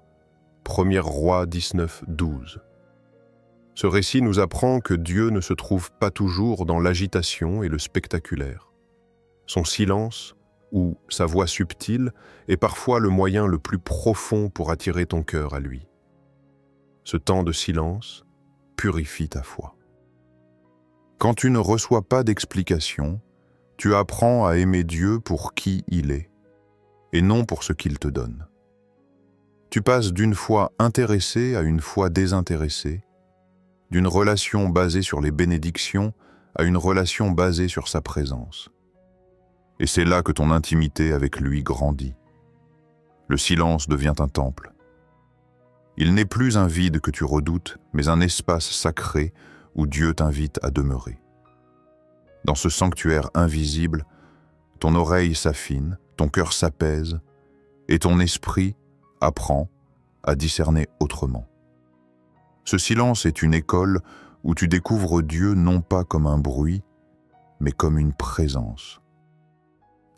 1er Roi 19:12. Ce récit nous apprend que Dieu ne se trouve pas toujours dans l'agitation et le spectaculaire. Son silence, ou sa voix subtile, est parfois le moyen le plus profond pour attirer ton cœur à lui. Ce temps de silence purifie ta foi. Quand tu ne reçois pas d'explication, tu apprends à aimer Dieu pour qui il est, et non pour ce qu'il te donne. Tu passes d'une foi intéressée à une foi désintéressée, d'une relation basée sur les bénédictions à une relation basée sur sa présence. Et c'est là que ton intimité avec lui grandit. Le silence devient un temple. Il n'est plus un vide que tu redoutes, mais un espace sacré où Dieu t'invite à demeurer. Dans ce sanctuaire invisible, ton oreille s'affine, ton cœur s'apaise, et ton esprit apprend à discerner autrement. Ce silence est une école où tu découvres Dieu non pas comme un bruit, mais comme une présence.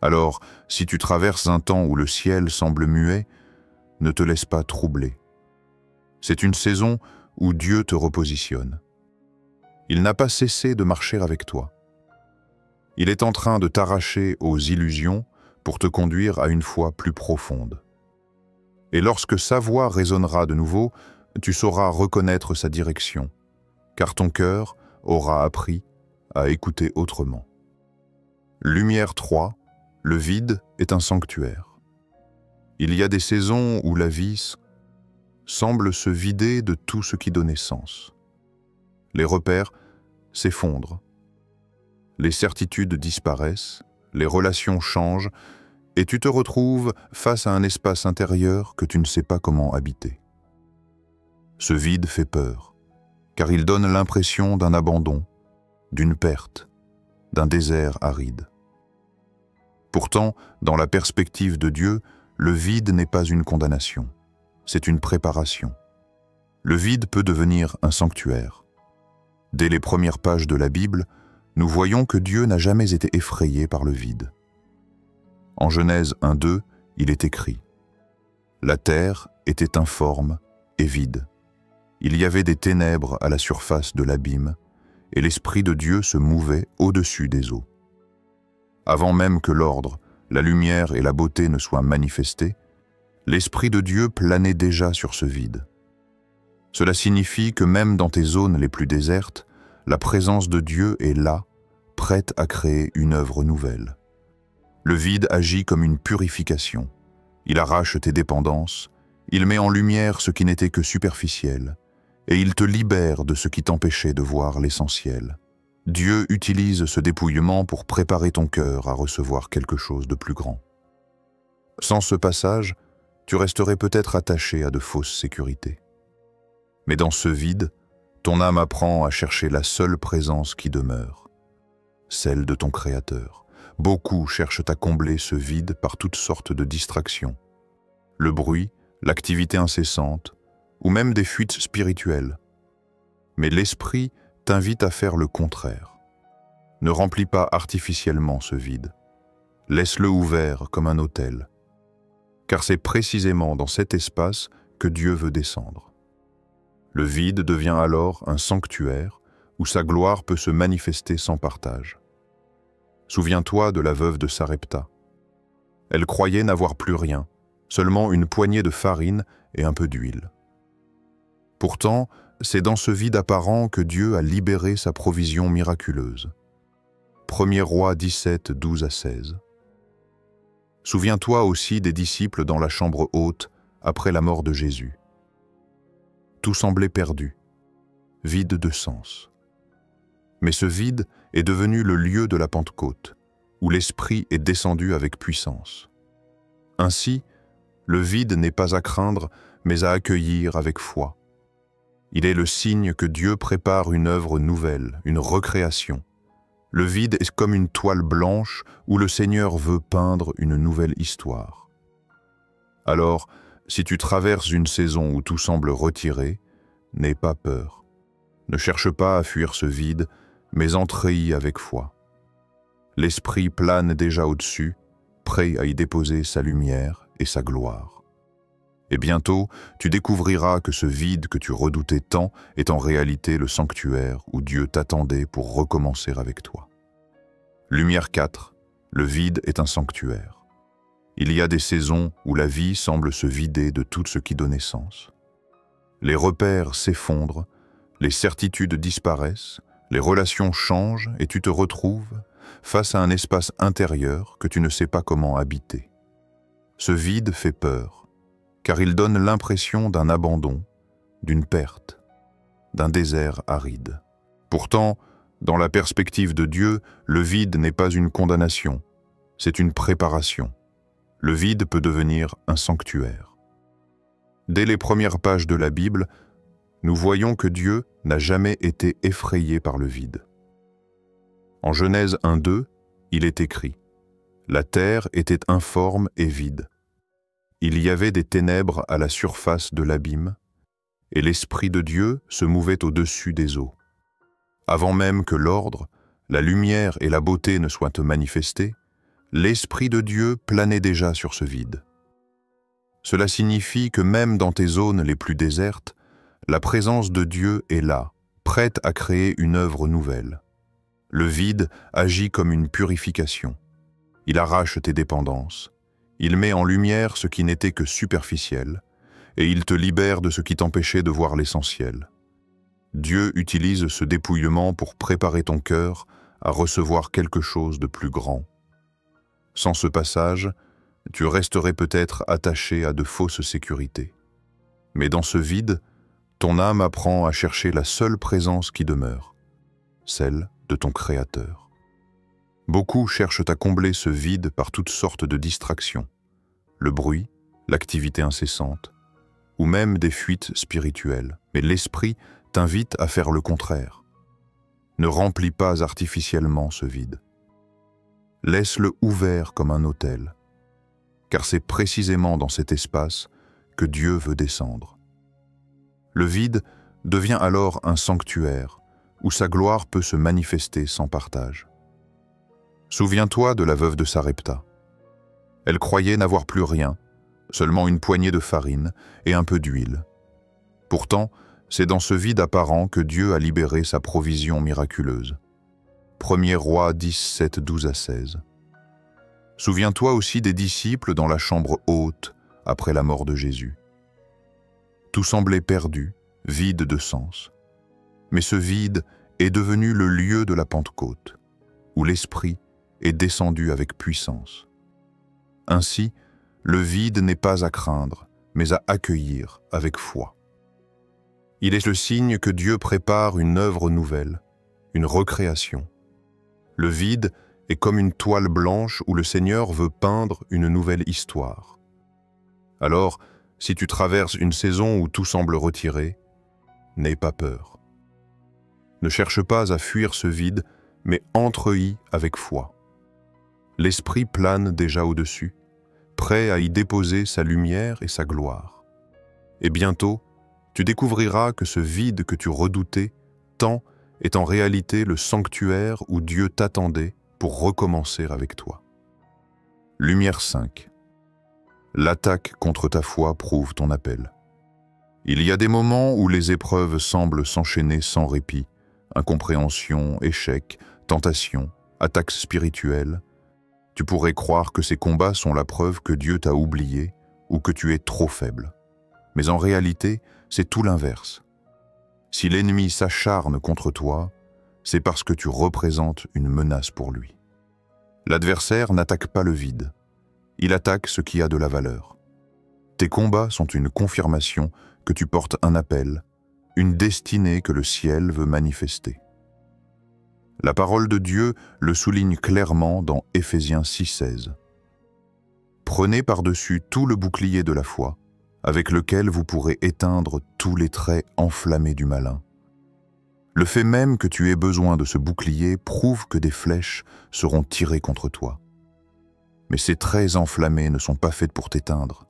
Alors, si tu traverses un temps où le ciel semble muet, ne te laisse pas troubler. C'est une saison où Dieu te repositionne. Il n'a pas cessé de marcher avec toi. Il est en train de t'arracher aux illusions pour te conduire à une foi plus profonde. Et lorsque sa voix résonnera de nouveau, tu sauras reconnaître sa direction, car ton cœur aura appris à écouter autrement. Lumière 3, le vide est un sanctuaire. Il y a des saisons où la vie semble se vider de tout ce qui donnait sens. Les repères s'effondrent, les certitudes disparaissent, les relations changent, et tu te retrouves face à un espace intérieur que tu ne sais pas comment habiter. Ce vide fait peur, car il donne l'impression d'un abandon, d'une perte, d'un désert aride. Pourtant, dans la perspective de Dieu, le vide n'est pas une condamnation, c'est une préparation. Le vide peut devenir un sanctuaire. Dès les premières pages de la Bible, nous voyons que Dieu n'a jamais été effrayé par le vide. En Genèse 1:2, il est écrit « La terre était informe et vide. Il y avait des ténèbres à la surface de l'abîme, et l'Esprit de Dieu se mouvait au-dessus des eaux. Avant même que l'ordre, la lumière et la beauté ne soient manifestés, l'Esprit de Dieu planait déjà sur ce vide. Cela signifie que même dans tes zones les plus désertes, la présence de Dieu est là, prête à créer une œuvre nouvelle. Le vide agit comme une purification. Il arrache tes dépendances, il met en lumière ce qui n'était que superficiel, et il te libère de ce qui t'empêchait de voir l'essentiel. Dieu utilise ce dépouillement pour préparer ton cœur à recevoir quelque chose de plus grand. Sans ce passage, tu resterais peut-être attaché à de fausses sécurités. Mais dans ce vide, ton âme apprend à chercher la seule présence qui demeure, celle de ton Créateur. Beaucoup cherchent à combler ce vide par toutes sortes de distractions. Le bruit, l'activité incessante, ou même des fuites spirituelles. Mais l'Esprit t'invite à faire le contraire. Ne remplis pas artificiellement ce vide. Laisse-le ouvert comme un autel. Car c'est précisément dans cet espace que Dieu veut descendre. Le vide devient alors un sanctuaire où sa gloire peut se manifester sans partage. Souviens-toi de la veuve de Sarepta. Elle croyait n'avoir plus rien, seulement une poignée de farine et un peu d'huile. Pourtant, c'est dans ce vide apparent que Dieu a libéré sa provision miraculeuse. 1er Roi 17, 12-16. Souviens-toi aussi des disciples dans la chambre haute après la mort de Jésus. Tout semblait perdu, vide de sens. Mais ce vide est devenu le lieu de la Pentecôte, où l'Esprit est descendu avec puissance. Ainsi, le vide n'est pas à craindre, mais à accueillir avec foi. Il est le signe que Dieu prépare une œuvre nouvelle, une recréation. Le vide est comme une toile blanche où le Seigneur veut peindre une nouvelle histoire. Alors, si tu traverses une saison où tout semble retiré, n'aie pas peur. Ne cherche pas à fuir ce vide, mais entre-y avec foi. L'Esprit plane déjà au-dessus, prêt à y déposer sa lumière et sa gloire. Et bientôt, tu découvriras que ce vide que tu redoutais tant est en réalité le sanctuaire où Dieu t'attendait pour recommencer avec toi. Lumière 4. Le vide est un sanctuaire. Il y a des saisons où la vie semble se vider de tout ce qui donnait sens. Les repères s'effondrent, les certitudes disparaissent, les relations changent et tu te retrouves face à un espace intérieur que tu ne sais pas comment habiter. Ce vide fait peur, car il donne l'impression d'un abandon, d'une perte, d'un désert aride. Pourtant, dans la perspective de Dieu, le vide n'est pas une condamnation, c'est une préparation. Le vide peut devenir un sanctuaire. Dès les premières pages de la Bible, nous voyons que Dieu n'a jamais été effrayé par le vide. En Genèse 1:2, il est écrit « La terre était informe et vide. Il y avait des ténèbres à la surface de l'abîme, et l'Esprit de Dieu se mouvait au-dessus des eaux. Avant même que l'ordre, la lumière et la beauté ne soient manifestés, l'Esprit de Dieu planait déjà sur ce vide. Cela signifie que même dans tes zones les plus désertes, la présence de Dieu est là, prête à créer une œuvre nouvelle. Le vide agit comme une purification. Il arrache tes dépendances. Il met en lumière ce qui n'était que superficiel, et il te libère de ce qui t'empêchait de voir l'essentiel. Dieu utilise ce dépouillement pour préparer ton cœur à recevoir quelque chose de plus grand. Sans ce passage, tu resterais peut-être attaché à de fausses sécurités. Mais dans ce vide, ton âme apprend à chercher la seule présence qui demeure, celle de ton Créateur. Beaucoup cherchent à combler ce vide par toutes sortes de distractions, le bruit, l'activité incessante, ou même des fuites spirituelles. Mais l'Esprit t'invite à faire le contraire. Ne remplis pas artificiellement ce vide. Laisse-le ouvert comme un autel, car c'est précisément dans cet espace que Dieu veut descendre. Le vide devient alors un sanctuaire où sa gloire peut se manifester sans partage. Souviens-toi de la veuve de Sarepta. Elle croyait n'avoir plus rien, seulement une poignée de farine et un peu d'huile. Pourtant, C'est dans ce vide apparent que Dieu a libéré sa provision miraculeuse. 1er Roi 10, 7, 12 à 16. Souviens-toi aussi des disciples dans la chambre haute après la mort de Jésus. Tout semblait perdu, vide de sens. Mais ce vide est devenu le lieu de la Pentecôte, où l'Esprit est descendu avec puissance. Ainsi, le vide n'est pas à craindre, mais à accueillir avec foi. Il est le signe que Dieu prépare une œuvre nouvelle, une recréation. Le vide est comme une toile blanche où le Seigneur veut peindre une nouvelle histoire. Alors, si tu traverses une saison où tout semble retiré, n'aie pas peur. Ne cherche pas à fuir ce vide, mais entre-y avec foi. L'Esprit plane déjà au-dessus, prêt à y déposer sa lumière et sa gloire. Et bientôt, tu découvriras que ce vide que tu redoutais tant est en réalité le sanctuaire où Dieu t'attendait pour recommencer avec toi. Lumière 5. L'attaque contre ta foi prouve ton appel. Il y a des moments où les épreuves semblent s'enchaîner sans répit, incompréhension, échec, tentation, attaques spirituelles. Tu pourrais croire que ces combats sont la preuve que Dieu t'a oublié ou que tu es trop faible. Mais en réalité, c'est tout l'inverse. Si l'ennemi s'acharne contre toi, c'est parce que tu représentes une menace pour lui. L'adversaire n'attaque pas le vide. Il attaque ce qui a de la valeur. Tes combats sont une confirmation que tu portes un appel, une destinée que le ciel veut manifester. La parole de Dieu le souligne clairement dans Éphésiens 6,16. Prenez par-dessus tout le bouclier de la foi, avec lequel vous pourrez éteindre tous les traits enflammés du malin. Le fait même que tu aies besoin de ce bouclier prouve que des flèches seront tirées contre toi. Mais ces traits enflammés ne sont pas faits pour t'éteindre.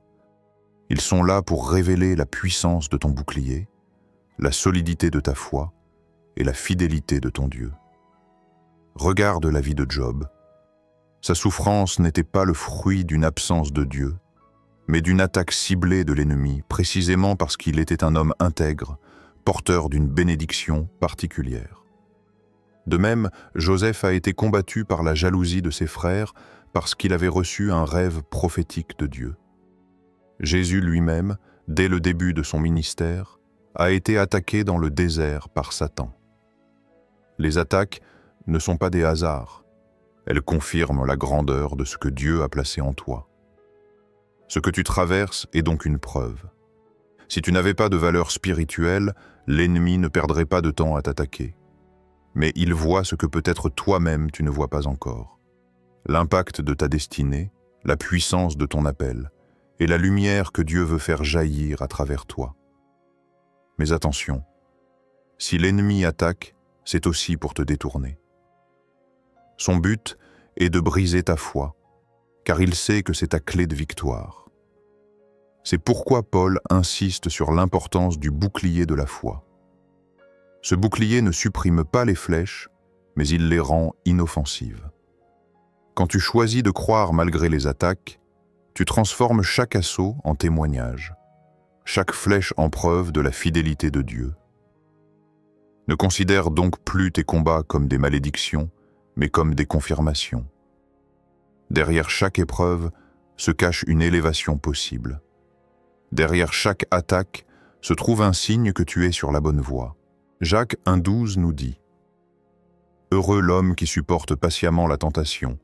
Ils sont là pour révéler la puissance de ton bouclier, la solidité de ta foi et la fidélité de ton Dieu. Regarde la vie de Job. Sa souffrance n'était pas le fruit d'une absence de Dieu, mais d'une attaque ciblée de l'ennemi, précisément parce qu'il était un homme intègre, porteur d'une bénédiction particulière. De même, Joseph a été combattu par la jalousie de ses frères parce qu'il avait reçu un rêve prophétique de Dieu. Jésus lui-même, dès le début de son ministère, a été attaqué dans le désert par Satan. Les attaques ne sont pas des hasards, elles confirment la grandeur de ce que Dieu a placé en toi. Ce que tu traverses est donc une preuve. Si tu n'avais pas de valeur spirituelle, l'ennemi ne perdrait pas de temps à t'attaquer. Mais il voit ce que peut-être toi-même tu ne vois pas encore. L'impact de ta destinée, la puissance de ton appel, et la lumière que Dieu veut faire jaillir à travers toi. Mais attention, si l'ennemi attaque, c'est aussi pour te détourner. Son but est de briser ta foi, car il sait que c'est ta clé de victoire. C'est pourquoi Paul insiste sur l'importance du bouclier de la foi. Ce bouclier ne supprime pas les flèches, mais il les rend inoffensives. Quand tu choisis de croire malgré les attaques, tu transformes chaque assaut en témoignage, chaque flèche en preuve de la fidélité de Dieu. Ne considère donc plus tes combats comme des malédictions, mais comme des confirmations. Derrière chaque épreuve se cache une élévation possible. Derrière chaque attaque se trouve un signe que tu es sur la bonne voie. Jacques 1,12 nous dit « Heureux l'homme qui supporte patiemment la tentation,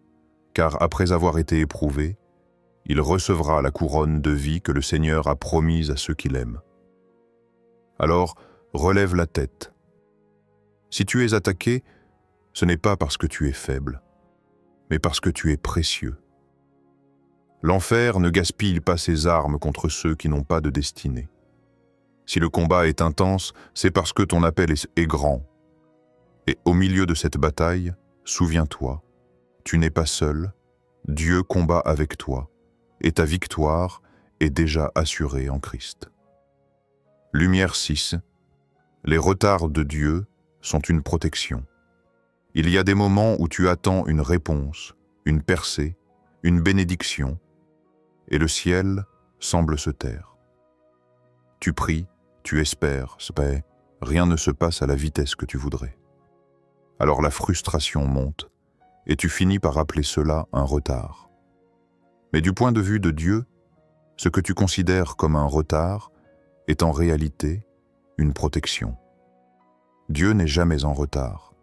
car après avoir été éprouvé, il recevra la couronne de vie que le Seigneur a promise à ceux qui l'aiment. Alors, relève la tête. Si tu es attaqué, ce n'est pas parce que tu es faible, mais parce que tu es précieux. L'enfer ne gaspille pas ses armes contre ceux qui n'ont pas de destinée. Si le combat est intense, c'est parce que ton appel est grand. Et au milieu de cette bataille, souviens-toi, tu n'es pas seul, Dieu combat avec toi, et ta victoire est déjà assurée en Christ. Lumière 6. Les retards de Dieu sont une protection. Il y a des moments où tu attends une réponse, une percée, une bénédiction, et le ciel semble se taire. Tu pries, tu espères, rien ne se passe à la vitesse que tu voudrais. Alors la frustration monte et tu finis par appeler cela un retard. Mais du point de vue de Dieu, ce que tu considères comme un retard est en réalité une protection. Dieu n'est jamais en retard.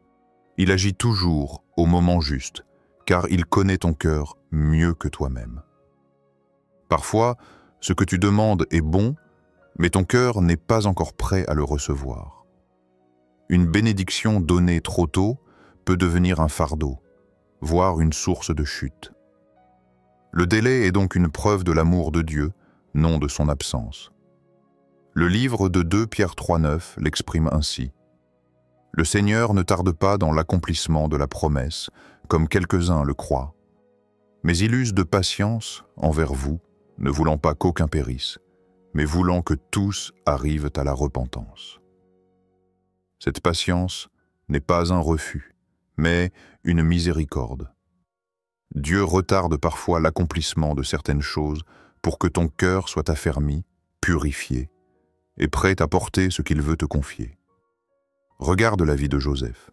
Il agit toujours au moment juste, car il connaît ton cœur mieux que toi-même. Parfois, ce que tu demandes est bon, mais ton cœur n'est pas encore prêt à le recevoir. Une bénédiction donnée trop tôt peut devenir un fardeau, voire une source de chute. Le délai est donc une preuve de l'amour de Dieu, non de son absence. Le livre de 2 Pierre 3,9 l'exprime ainsi. « Le Seigneur ne tarde pas dans l'accomplissement de la promesse, comme quelques-uns le croient, mais il use de patience envers vous, ne voulant pas qu'aucun périsse, mais voulant que tous arrivent à la repentance. » Cette patience n'est pas un refus, mais une miséricorde. Dieu retarde parfois l'accomplissement de certaines choses pour que ton cœur soit affermi, purifié, et prêt à porter ce qu'il veut te confier. Regarde la vie de Joseph.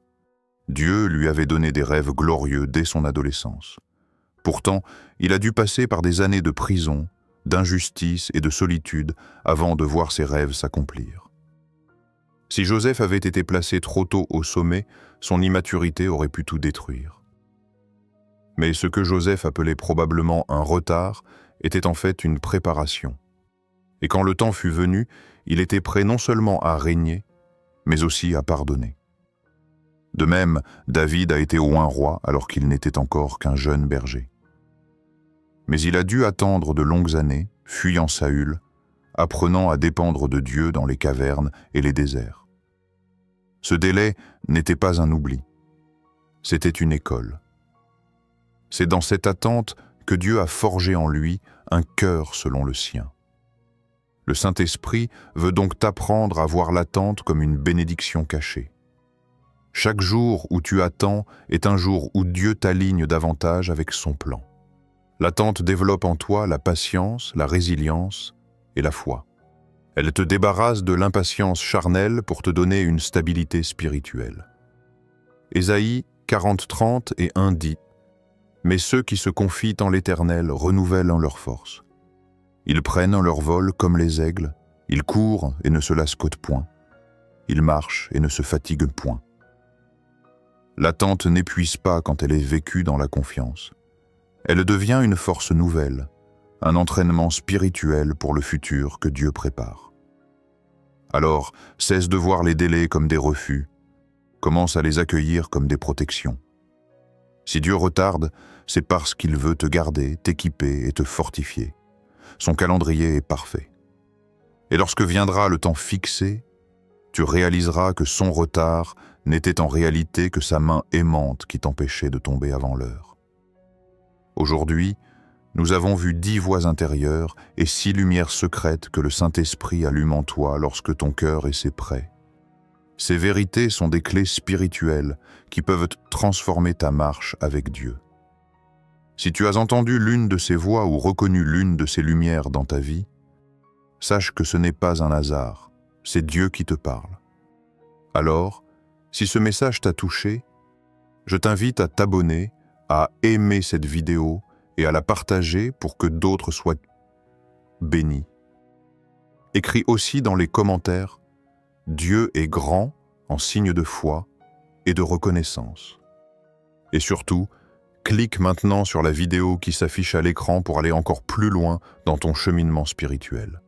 Dieu lui avait donné des rêves glorieux dès son adolescence. Pourtant, il a dû passer par des années de prison, d'injustice et de solitude avant de voir ses rêves s'accomplir. Si Joseph avait été placé trop tôt au sommet, son immaturité aurait pu tout détruire. Mais ce que Joseph appelait probablement un retard était en fait une préparation. Et quand le temps fut venu, il était prêt non seulement à régner, mais aussi à pardonner. De même, David a été oint roi alors qu'il n'était encore qu'un jeune berger. Mais il a dû attendre de longues années, fuyant Saül, apprenant à dépendre de Dieu dans les cavernes et les déserts. Ce délai n'était pas un oubli, c'était une école. C'est dans cette attente que Dieu a forgé en lui un cœur selon le sien. Le Saint-Esprit veut donc t'apprendre à voir l'attente comme une bénédiction cachée. Chaque jour où tu attends est un jour où Dieu t'aligne davantage avec son plan. L'attente développe en toi la patience, la résilience et la foi. Elle te débarrasse de l'impatience charnelle pour te donner une stabilité spirituelle. Ésaïe 40:30 et 1 dit « Mais ceux qui se confient en l'Éternel renouvellent en leur force. Ils prennent leur vol comme les aigles, ils courent et ne se lassent point. Ils marchent et ne se fatiguent point. » L'attente n'épuise pas quand elle est vécue dans la confiance. Elle devient une force nouvelle, un entraînement spirituel pour le futur que Dieu prépare. Alors, cesse de voir les délais comme des refus, commence à les accueillir comme des protections. Si Dieu retarde, c'est parce qu'il veut te garder, t'équiper et te fortifier. Son calendrier est parfait. Et lorsque viendra le temps fixé, tu réaliseras que son retard n'était en réalité que sa main aimante qui t'empêchait de tomber avant l'heure. Aujourd'hui, nous avons vu 10 voies intérieures et 6 lumières secrètes que le Saint-Esprit allume en toi lorsque ton cœur est prêt. Ces vérités sont des clés spirituelles qui peuvent transformer ta marche avec Dieu. Si tu as entendu l'une de ces voix ou reconnu l'une de ces lumières dans ta vie, sache que ce n'est pas un hasard, c'est Dieu qui te parle. Alors, si ce message t'a touché, je t'invite à t'abonner, à aimer cette vidéo et à la partager pour que d'autres soient bénis. Écris aussi dans les commentaires « Dieu est grand » en signe de foi et de reconnaissance. Et surtout, clique maintenant sur la vidéo qui s'affiche à l'écran pour aller encore plus loin dans ton cheminement spirituel.